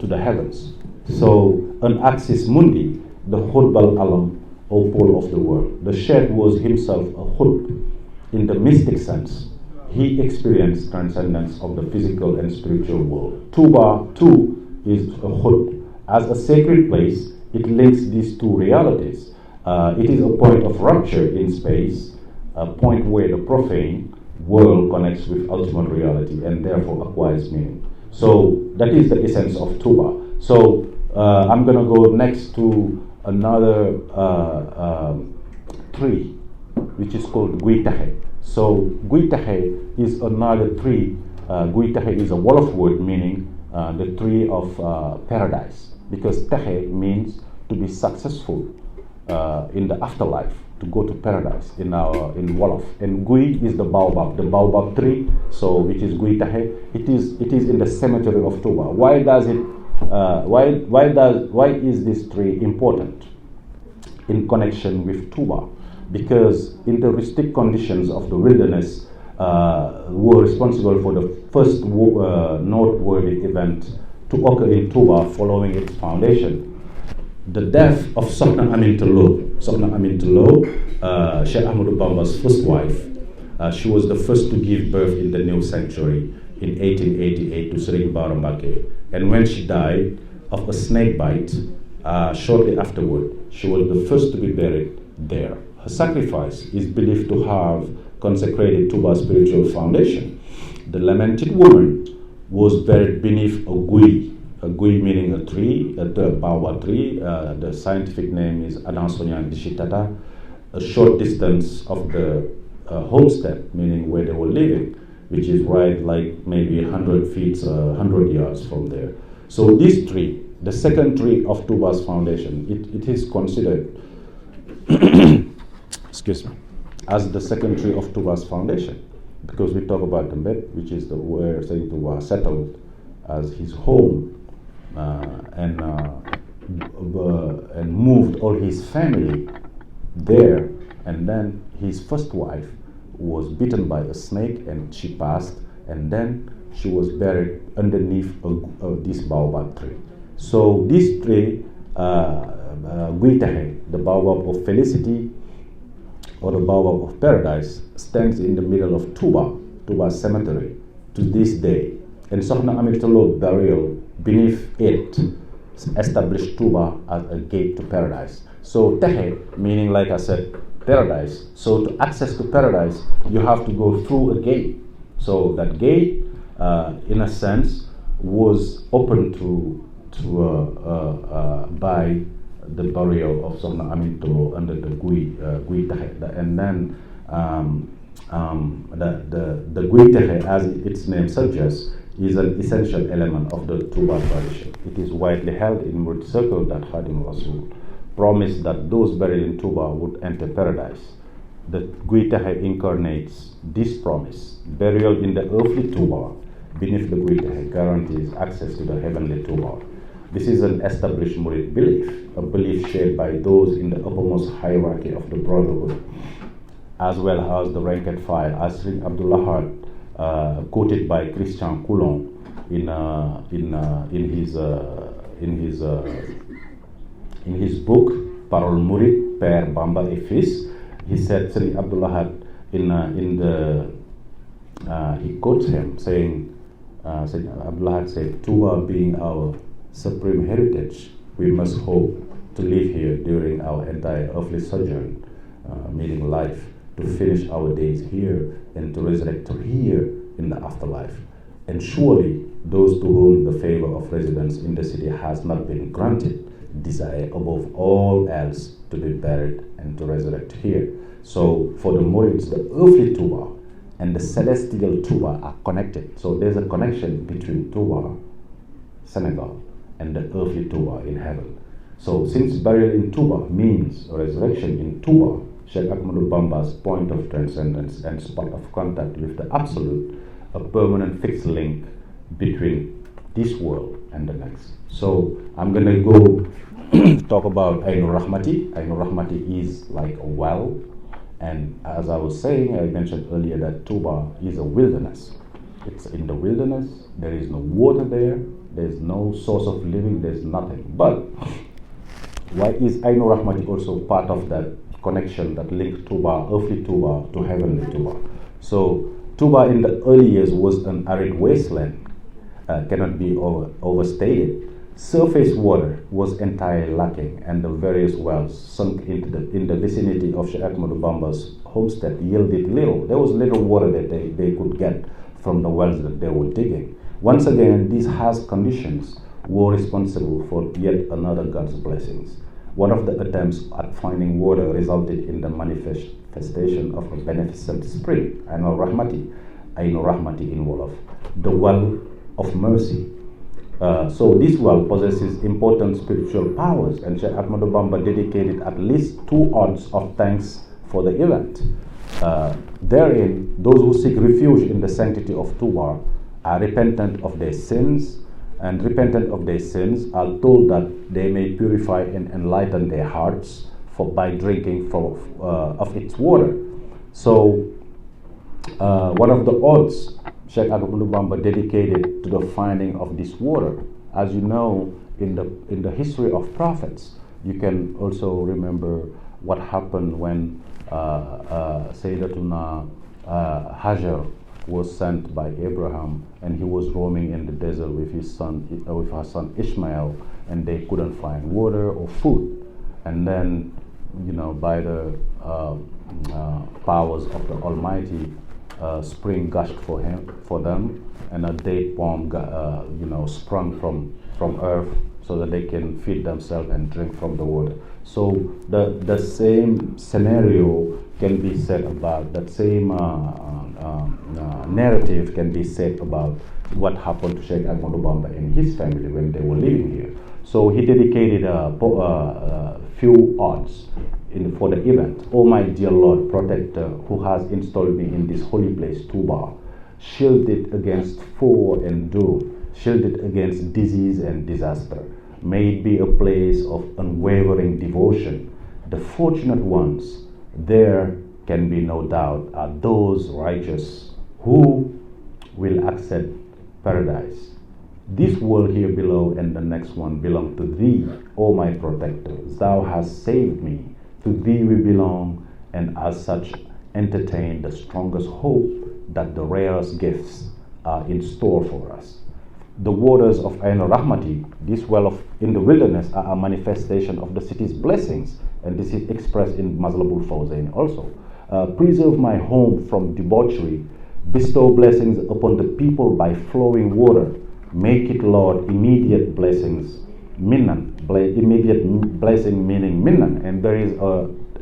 to the heavens. So an axis mundi, the Khutbal Alam, or pole of the world. The Sheikh was himself a Khutb in the mystic sense. He experienced transcendence of the physical and spiritual world. Touba, too, is a Khutb. As a sacred place, it links these two realities. It is a point of rupture in space, a point where the profane world connects with ultimate reality and therefore acquires meaning. So that is the essence of Touba. So I'm going to go next to another tree, which is called Guitahe. So Guitahe is another tree. Guitahe is a Wolof word meaning the tree of paradise, because Tehe means to be successful in the afterlife, to go to paradise in Wolof. And Gui is the baobab tree, so which is Guitahe. It is in the cemetery of Touba. Why is this tree important in connection with Touba? Because in the rustic conditions of the wilderness were responsible for the first noteworthy event to occur in Touba following its foundation. The death of Sokhna Aminta Lo, Sheikh Ahmadou Bamba's first wife. She was the first to give birth in the new sanctuary in 1888 to Serigne Bara Mbacké. And when she died of a snake bite, shortly afterward, she was the first to be buried there. Her sacrifice is believed to have consecrated Touba's spiritual foundation. The lamented woman was buried beneath a gui meaning a tree, a baobab tree. The scientific name is Adansonian dishitata, a short distance of the homestead, meaning where they were living, which is right like maybe 100 feet, 100 yards from there. So this tree, the second tree of Touba's foundation, it is considered excuse me, as the second tree of Touba's foundation, because we talk about the Mbet, which is where Sayyid Touba settled as his home, and moved all his family there, and then his first wife was bitten by a snake and she passed, and then she was buried underneath this baobab tree. So this tree, Guitahe, the baobab of felicity, or the baobab of paradise, stands in the middle of Touba cemetery to this day. And Sokhna Aminta Lo burial beneath it established Touba as a gate to paradise. So Tehe, meaning like I said, paradise. So to access to paradise, you have to go through a gate. So that gate, in a sense, was open by the burial of Sokhna Aminta Lo under the Gui Tehe. And then the Gui Tehe, as its name suggests, is an essential element of the Touba tradition. It is widely held in Murid circle that KhadeemUSA promised that those buried in Touba would enter paradise. The Gui Tehe incarnates this promise. Burial in the earthly Touba beneath the Gui Tehe guarantees access to the heavenly Touba. This is an established Murid belief, a belief shared by those in the uppermost hierarchy of the brotherhood, as well as the rank and file, as Serigne Abdou Lahad quoted by Christian Coulon in his book Parole Mouride, Père Bamba et Fils. He said, Serigne Abdou Lahad he quotes him saying, Serigne Abdou Lahad said, Touba being our supreme heritage, we must hope to live here during our entire earthly sojourn, meaning life, to finish our days here and to resurrect here in the afterlife. And surely those to whom the favor of residence in the city has not been granted desire above all else to be buried and to resurrect here. So for the Murids, the earthly Touba and the celestial Touba are connected. So there's a connection between Touba, Senegal, and the earthly Touba in heaven. So since burial in Touba means resurrection in Touba, Sheikh Ahmadou Bamba's point of transcendence and spot of contact with the Absolute, a permanent fixed link between this world and the next. So I'm going to go talk about Ainur Rahmati. Ainur Rahmati is like a well And as I was saying, I mentioned earlier that Touba is a wilderness. It's in the wilderness, there is no water there, there's no source of living, there's nothing. But why is Ainu Rahmati also part of that connection that linked Touba, earthly Touba, to heavenly Touba? So Touba in the early years was an arid wasteland, cannot be overstated. Surface water was entirely lacking, and the various wells sunk in the vicinity of Sheikh Ahmadu Bamba's homestead yielded little. There was little water that they could get from the wells that they were digging. Once again, these harsh conditions were responsible for yet another God's blessings. One of the attempts at finding water resulted in the manifestation of a beneficent spring, Ainu Rahmati in Wolof, the well of mercy. So this well possesses important spiritual powers, and Sheikh Ahmadu Bamba dedicated at least 2 odes of thanks for the event. Therein, those who seek refuge in the sanctity of Touba are repentant of their sins, and repentant of their sins are told that they may purify and enlighten their hearts by drinking of its water. So one of the odes Sheikh Ahmadu Bamba dedicated to the finding of this water. As you know, in the history of prophets, you can also remember what happened when Sayyidatuna Hajar was sent by Abraham, and he was roaming in the desert with her son Ishmael, and they couldn't find water or food. And then, by the powers of the Almighty, spring gushed for them, and a date palm sprung from earth, so that they can feed themselves and drink from the water. So the same scenario can be said about, that same narrative can be said about what happened to Sheikh Ahmadu Bamba and his family when they were living here. So he dedicated a few odes for the event. "O my dear Lord, protector, who has installed me in this holy place, Touba, shielded against foe and doom, shielded against disease and disaster. May it be a place of unwavering devotion. The fortunate ones, there can be no doubt, are those righteous who will accept paradise. This world here below and the next one belong to thee, O my protector. Thou hast saved me. To thee we belong, and as such entertain the strongest hope that the rarest gifts are in store for us." The waters of Ainu Rahmati, this well in the wilderness, are a manifestation of the city's blessings, and this is expressed in Mazlabul Fawzain also. "Preserve my home from debauchery, bestow blessings upon the people by flowing water, make it, Lord, immediate blessings, Minnan, immediate blessing meaning Minnan." And there is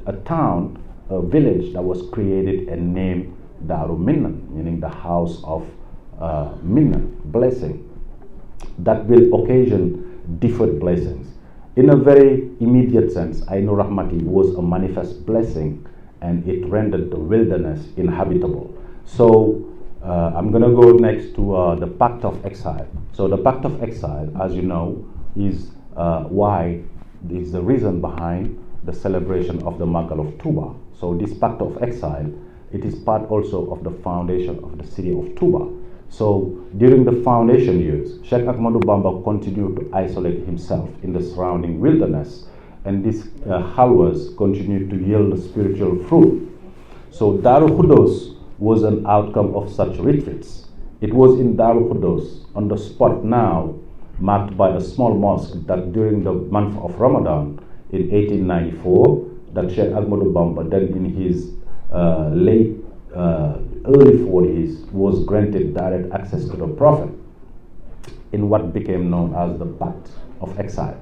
a town, a village that was created and named Daru Minnan, meaning the house of Minnan, blessing, that will occasion different blessings. In a very immediate sense, Ainu Rahmati was a manifest blessing, and it rendered the wilderness inhabitable. So I'm going to go next to the Pact of Exile. So the Pact of Exile, as you know, is the reason behind the celebration of the Magal of Touba. So this Pact of Exile, it is part also of the foundation of the city of Touba. So during the foundation years, Sheikh Ahmadu Bamba continued to isolate himself in the surrounding wilderness, and these halwas continued to yield spiritual fruit. So Darul Khudos was an outcome of such retreats. It was in Darul Khudos, on the spot now marked by a small mosque, that during the month of Ramadan in 1894, that Sheikh Ahmadu Bamba, then in his early 40s, was granted direct access to the Prophet in what became known as the Pact of Exile.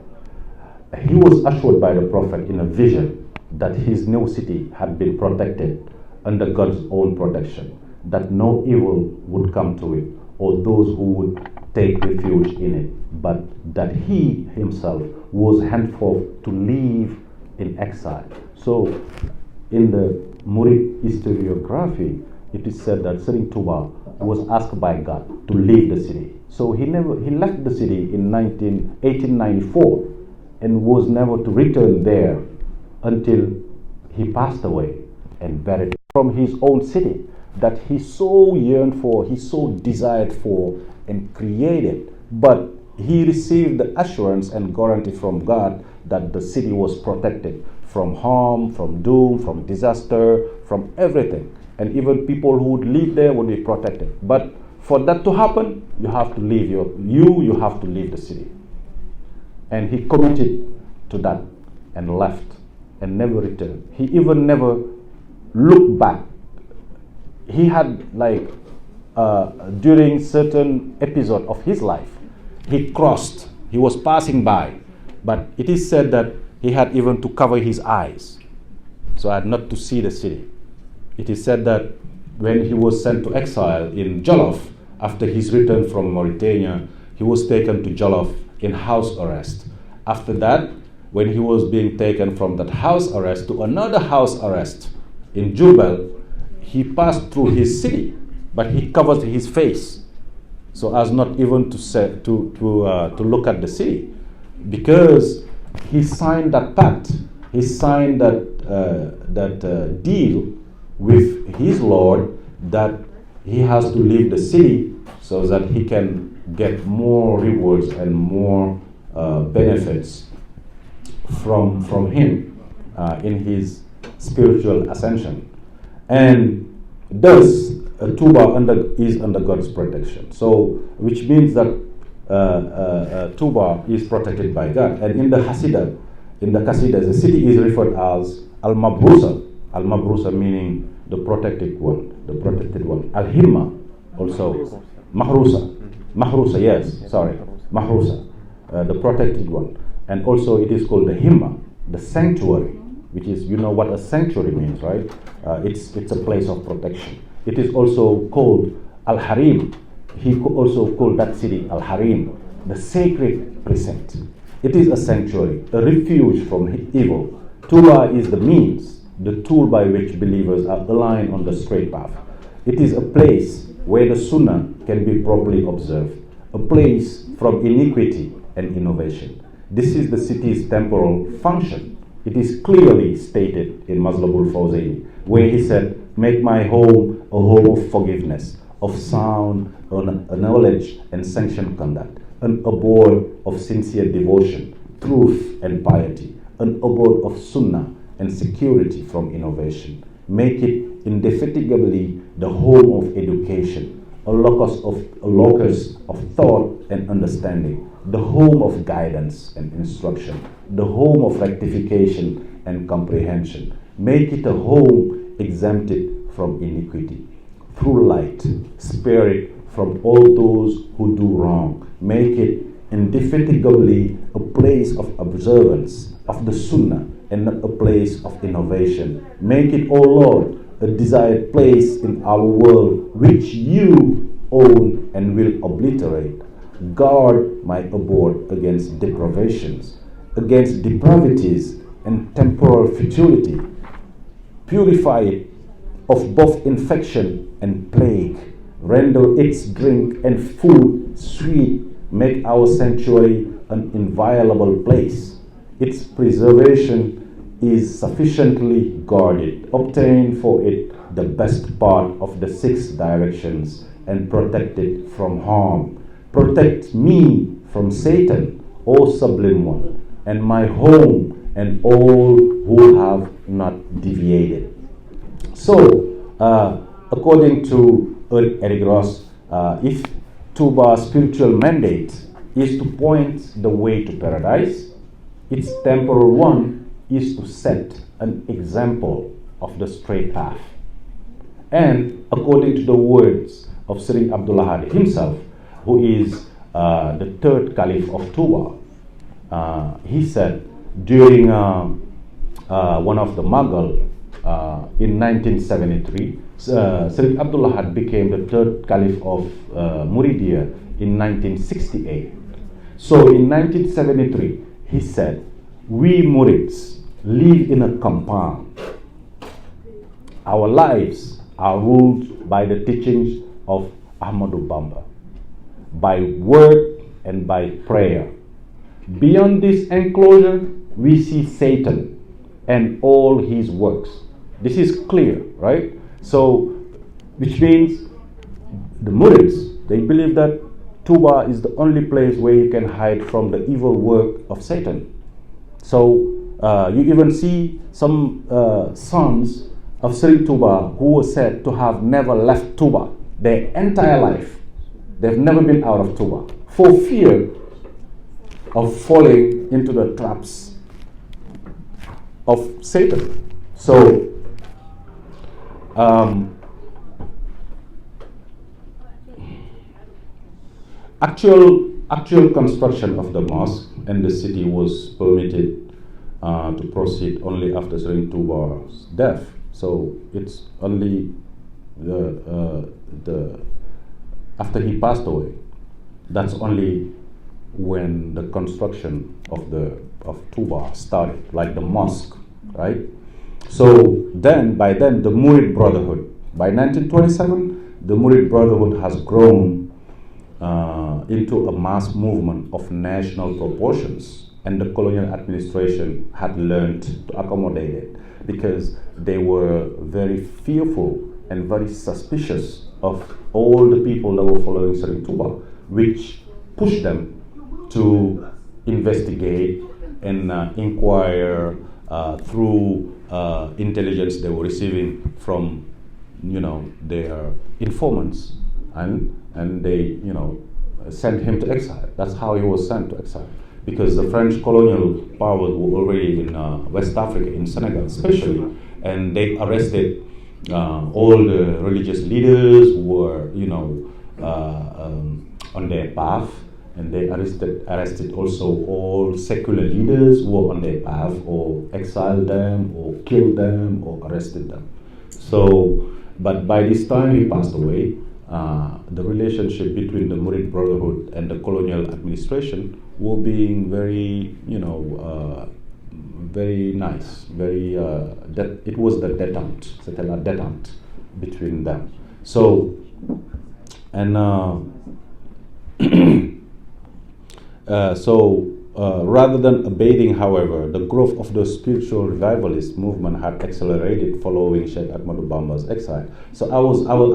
He was assured by the Prophet in a vision that his new city had been protected under God's own protection, that no evil would come to it or those who would take refuge in it, but that he himself was henceforth to live in exile. So in the Murid historiography, it is said that Serigne Touba was asked by God to leave the city. So he left the city in 1894 and was never to return there until he passed away. and buried from his own city that he so yearned for, he so desired for, and created. But he received the assurance and guarantee from God that the city was protected from harm, from doom, from disaster, from everything. And even people who would live there would be protected. But for that to happen, you have to leave you have to leave the city. And he committed to that and left and never returned. He even never looked back. He had during certain episode of his life, he was passing by, but it is said that he had even to cover his eyes so as not to see the city. It is said that when he was sent to exile in Jollof, after his return from Mauritania, he was taken to Jollof in house arrest. After that, when he was being taken from that house arrest to another house arrest in Jubel, he passed through his city, but he covered his face so as not even to look at the city, because he signed that pact, he signed that deal with his Lord that he has to leave the city so that he can get more rewards and more benefits from him in his spiritual ascension. And thus Touba is under God's protection. So, which means that Touba is protected by God. And in the Hasidah, the city is referred as Al-Mabrusa. Al-Mabrusa meaning the protected one. Al-Himma also. Mahrusa, yes, sorry. Mahrusa, the protected one. And also it is called the Himma, the sanctuary, which is, you know what a sanctuary means, right? It's a place of protection. It is also called Al-Harim. He also called that city Al-Harim, the sacred precinct. It is a sanctuary, a refuge from evil. Touba is the means, the tool by which believers are aligned on the straight path. It is a place where the Sunnah can be properly observed, a place from iniquity and innovation. This is the city's temporal function. It is clearly stated in Mazlabul Fawzaini, where he said, "Make my home a home of forgiveness, of sound knowledge and sanctioned conduct, an abode of sincere devotion, truth and piety, an abode of sunnah and security from innovation. Make it indefatigably the home of education, a locus of thought and understanding, the home of guidance and instruction, the home of rectification and comprehension. Make it a home exempted from iniquity, through light, spare it from all those who do wrong. Make it indefatigably a place of observance of the Sunnah and not a place of innovation. Make it, O Lord, a desired place in our world which you own and will obliterate. Guard my abode against deprivations, against depravities and temporal futility. Purify it of both infection and plague. Render its drink and food sweet. Make our sanctuary an inviolable place. Its preservation is sufficiently guarded. Obtain for it the best part of the 6 directions and protect it from harm. Protect me from Satan, O Sublime One, and my home and all who have not deviated." So, according to Eric Ross, if Touba's spiritual mandate is to point the way to paradise, its temporal one is to set an example of the straight path. And according to the words of Sri Abdullah Hadi himself, who is the 3rd Caliph of Touba, he said during one of the Mughal in 1973, Sri Abdullah Had became the 3rd Caliph of Muridia in 1968. So in 1973, he said, "We Murids live in a compound. Our lives are ruled by the teachings of Ahmadu Bamba, by word and by prayer. Beyond this enclosure, we see Satan and all his works. This is clear, right? So, which means the Murids, they believe that Touba is the only place where you can hide from the evil work of Satan. So you even see some sons of Sri Touba who were said to have never left Touba their entire life. They've never been out of Touba for fear of falling into the traps of Satan. So actual construction of the mosque and the city was permitted to proceed only after Sri Touba's death. So it's only the after he passed away. That's only when the construction of Touba started, like the mosque, right? So by then the Murid Brotherhood, by 1927, the Murid Brotherhood has grown into a mass movement of national proportions, and the colonial administration had learned to accommodate it because they were very fearful and very suspicious of all the people that were following Sri Touba, which pushed them to investigate and inquire through intelligence they were receiving from, their informants, and they, sent him to exile. That's how he was sent to exile, because the French colonial powers were already in West Africa, in Senegal especially, and they arrested all the religious leaders who were, on their path, and they arrested also all secular leaders who were on their path, or exiled them, or killed them, or arrested them. So, but by this time he passed away. The relationship between the Murid Brotherhood and the colonial administration were being very, very nice, very. It was the détente, c'était la détente between them. So, and rather than abating, however, the growth of the spiritual revivalist movement had accelerated following Sheikh Ahmadou Bamba's exile. So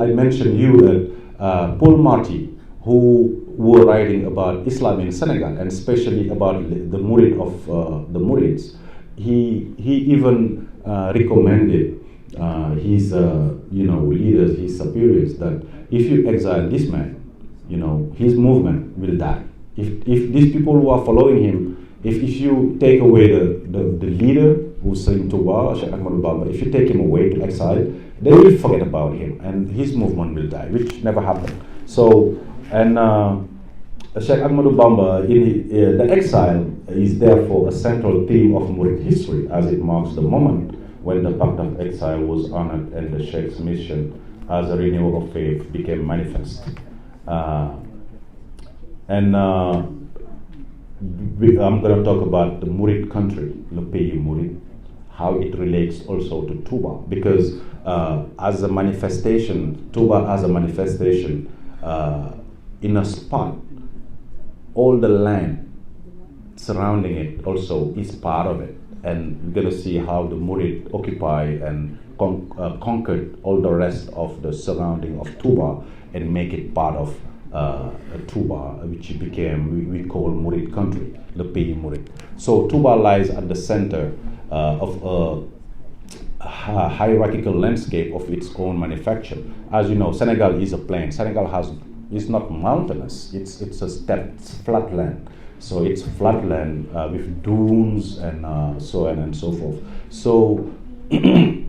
I mentioned you that Paul Marty, who were writing about Islam in Senegal and especially about the Murid of the Murids, he even recommended his leaders, his superiors, that if you exile this man, his movement will die. If these people who are following him, if you take away the leader who's in Touba, Sheikh Ahmadou Bamba, if you take him away to exile, they will forget about him and his movement will die, which never happened. So, and Sheikh Ahmadou Bamba, in the exile, is therefore a central theme of Murid history, as it marks the moment when the Pact of Exile was honored and the Sheikh's mission as a renewal of faith became manifest. And I'm going to talk about the Murid country, le pays Murid, how it relates also to Touba, because as a manifestation, Touba as a manifestation, in a spot, all the land surrounding it also is part of it. And we're going to see how the Murid occupy and conquered all the rest of the surrounding of Touba and make it part of Touba, which became, we call Murid country, le pays Murid. So Touba lies at the center of a hierarchical landscape of its own manufacture. As you know, Senegal is a plain. Senegal is not mountainous. It's a steppe, it's flat land. So it's flat land with dunes and so on and so forth. So the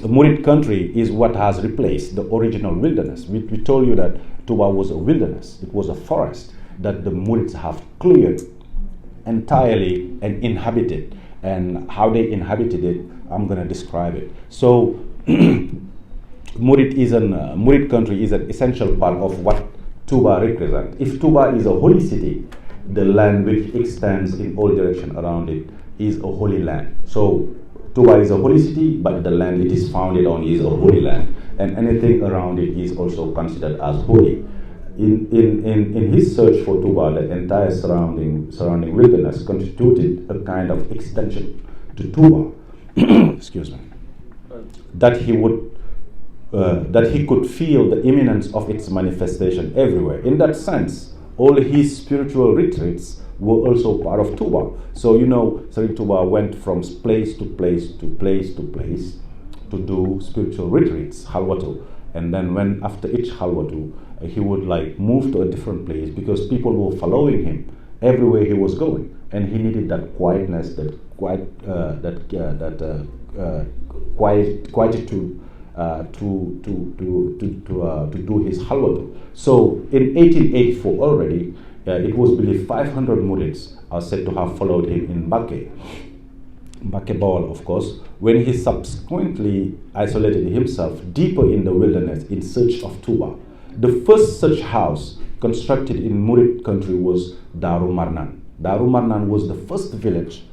Murid country is what has replaced the original wilderness. We told you that Touba was a wilderness. It was a forest that the Murids have cleared entirely and inhabited. And how they inhabited it, I'm going to describe it. So Murid country is an essential part of what Touba represents. If Touba is a holy city, the land which extends in all directions around it is a holy land. So Touba is a holy city, but the land it is founded on is a holy land, and anything around it is also considered as holy. In his search for Touba, the entire surrounding wilderness constituted a kind of extension to Touba. Excuse me. that he could feel the imminence of its manifestation everywhere. In that sense, all his spiritual retreats were also part of Touba. So Serigne Touba went from place to place to place to place to do spiritual retreats, halwatu. And then when after each halwatu, he would like move to a different place because people were following him everywhere he was going, and he needed that quietness, that quietude to do his halwatu. So in 1884 already, it was believed 500 murids are said to have followed him in Mbacke Bawol, of course, when he subsequently isolated himself deeper in the wilderness in search of Touba. The first such house constructed in Murid country was Daaru Marnaan. Daaru Marnaan was the first village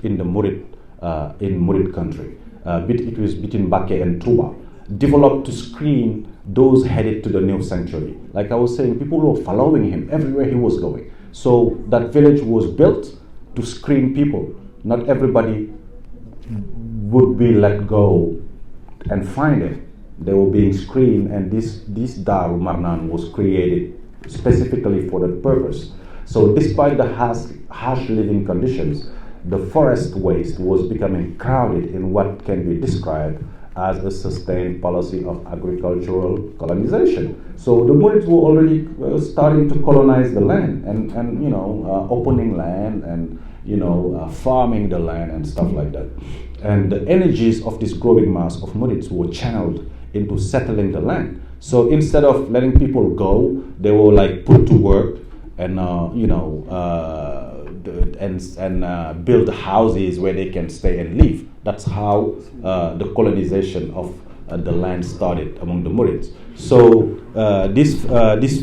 in Murid country. It was between Mbacke and Touba, developed to screen those headed to the new sanctuary. Like I was saying, people were following him everywhere he was going. So that village was built to screen people. Not everybody would be let go and find him. They were being screened, and this Daaru Marnaan was created specifically for that purpose. So despite the harsh living conditions, the forest waste was becoming crowded in what can be described as a sustained policy of agricultural colonization. So the Murids were already starting to colonize the land and opening land and farming the land and stuff like that. And the energies of this growing mass of Murids were channeled into settling the land. So instead of letting people go, they were like put to work and build houses where they can stay and live. That's how the colonization of the land started among the Murids. So this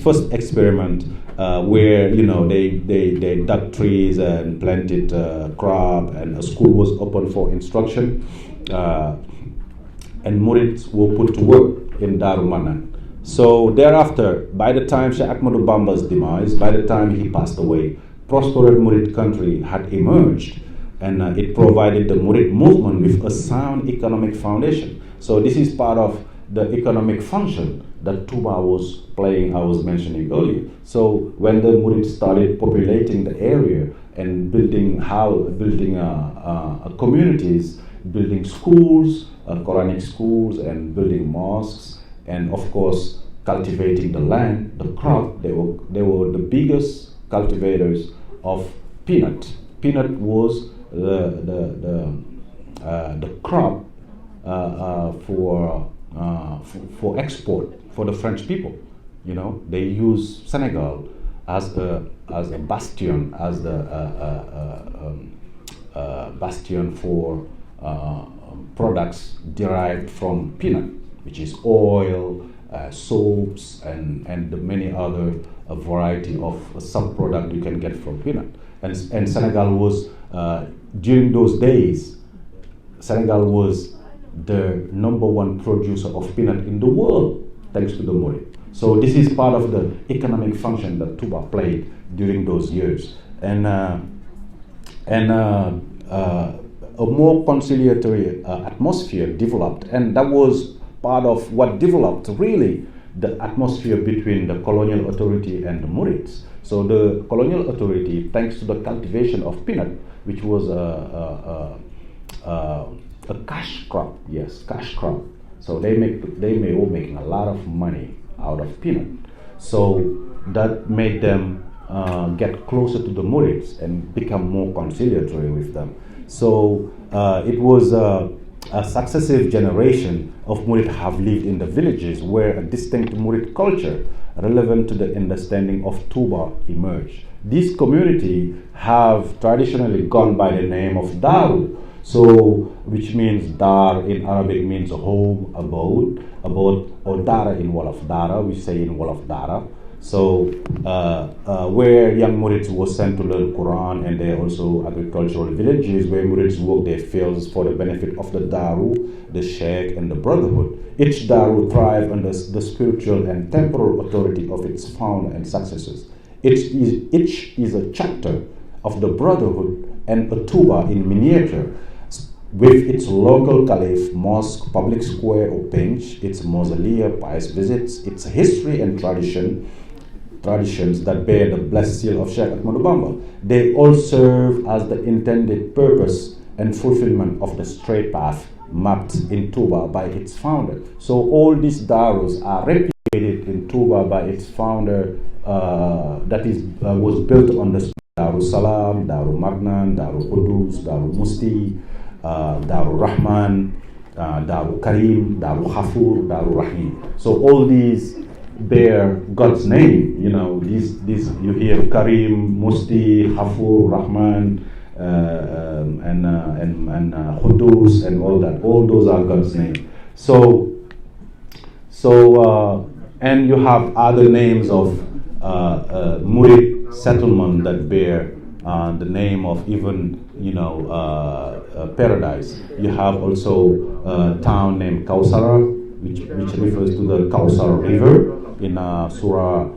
first experiment, where they dug trees and planted crop, and a school was opened for instruction, and Murids were put to work in Daaru Marnaan. So thereafter, by the time Sheikh Ahmadou Bamba's demise, by the time he passed away, prosperous Murid country had emerged, and it provided the Murid movement with a sound economic foundation. So this is part of the economic function that Touba was playing, I was mentioning earlier. So when the Murid started populating the area and building communities, building schools, Quranic schools, and building mosques, and of course cultivating the land, the crop, they were the biggest cultivators of peanut. Peanut was the crop for export for the French people. They use Senegal as a bastion, as the bastion for products derived from peanut, which is oil, soaps, and the many other variety of sub-product you can get from peanut. And Senegal was, during those days, Senegal was the #1 producer of peanut in the world, thanks to the Murid. So this is part of the economic function that Touba played during those years. And a more conciliatory atmosphere developed, and that was part of what developed really the atmosphere between the colonial authority and the Murids. So the colonial authority, thanks to the cultivation of peanut, which was a cash crop, cash crop. So they were making a lot of money out of peanut. So that made them get closer to the Murids and become more conciliatory with them. So it was a successive generation of Murid have lived in the villages where a distinct Murid culture relevant to the understanding of Touba emerged. This community have traditionally gone by the name of Daaru, so which means Dar in Arabic means home, abode, or Dara in Wolof. Dara, we say in Wolof Dara. So where young Murids were sent to learn Quran, and there are also agricultural villages where Murids work their fields for the benefit of the Daru, the Sheikh, and the Brotherhood. Each Daru thrived under the spiritual and temporal authority of its founder and successors. Each is a chapter of the Brotherhood and a Touba in miniature. with its local caliph, mosque, public square or bench, its mausoleum, pious visits, its history and traditions that bear the blessed seal of Sheikh Ahmadu Bamba. They all serve as the intended purpose and fulfillment of the straight path mapped in Touba by its founder. So all these daros are replicated in Touba by its founder, was built on the Daru Salam, Daru Magnan, Daru Qudus, Daru Musti, Daru Rahman, Daru Karim, Daru Khafur, Daru Rahim. So all these bear God's name. You know, these you hear Karim, Musti, Khafur, Rahman, and Qudus and all that. All those are God's name. So and you have other names of Murid settlement that bear the name of even paradise. You have also a town named Kausara, which refers to the Kausar River in Surah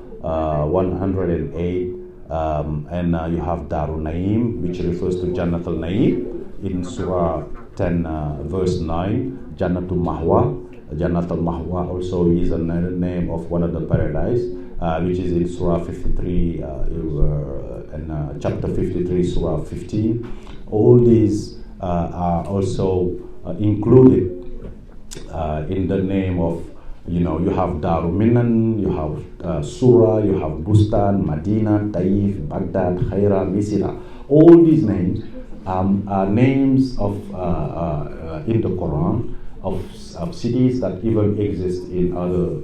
108, and you have Darul Naim, which refers to Jannat al-Naim in Surah 10, verse 9, Jannatul Mahwa. Jannat al-Mahwa also is another name of one of the paradise, which is in Surah 53 and chapter 53, Surah 15. All these are also included in the name of, you have Darul Minan, you have Surah, you have Bustan, Medina, Taif, Baghdad, Khaira, Misra. All these names are names of in the Quran of cities that even exist in other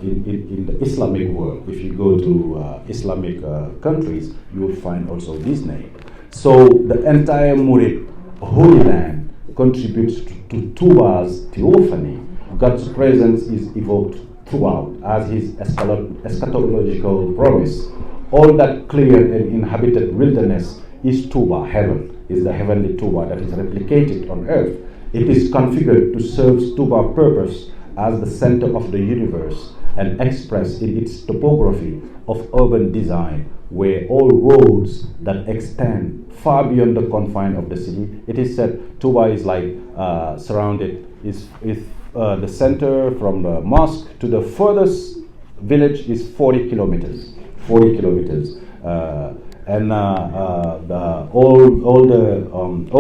in the Islamic world. If you go to Islamic countries, you will find also this name. So the entire Murid Holy Land contributes to Touba's theophany. God's presence is evoked throughout as his eschatological promise. All that clear and inhabited wilderness is Touba, heaven, is the heavenly Touba that is replicated on earth. It is configured to serve Touba's purpose as the center of the universe and expressed in its topography of urban design, where all roads that extend far beyond the confine of the city. It is said Touba is like surrounded, is the center from the mosque to the furthest village is 40 kilometers. 40 kilometers. All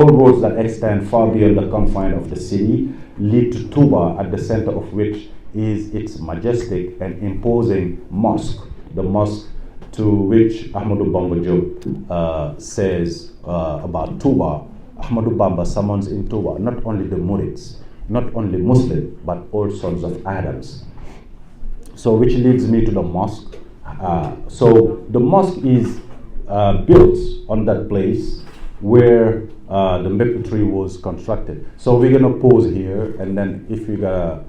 roads that extend far beyond the confine of the city lead to Touba, at the center of which is its majestic and imposing mosque, the mosque to which Ahmadu Bamba Diop says about Touba. Ahmadu Bamba summons in Touba not only the Murids, not only Muslim, but all sons of Adams. So which leads me to the mosque. So the mosque is built on that place where the maple tree was constructed. So we're gonna pause here, and then if we're gonna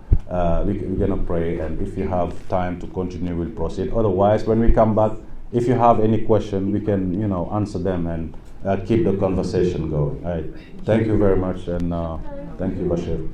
pray, and if you have time to continue, we'll proceed. Otherwise, when we come back, if you have any question, we can answer them and keep the conversation going. All right. Thank you very much, and thank you, Bashir.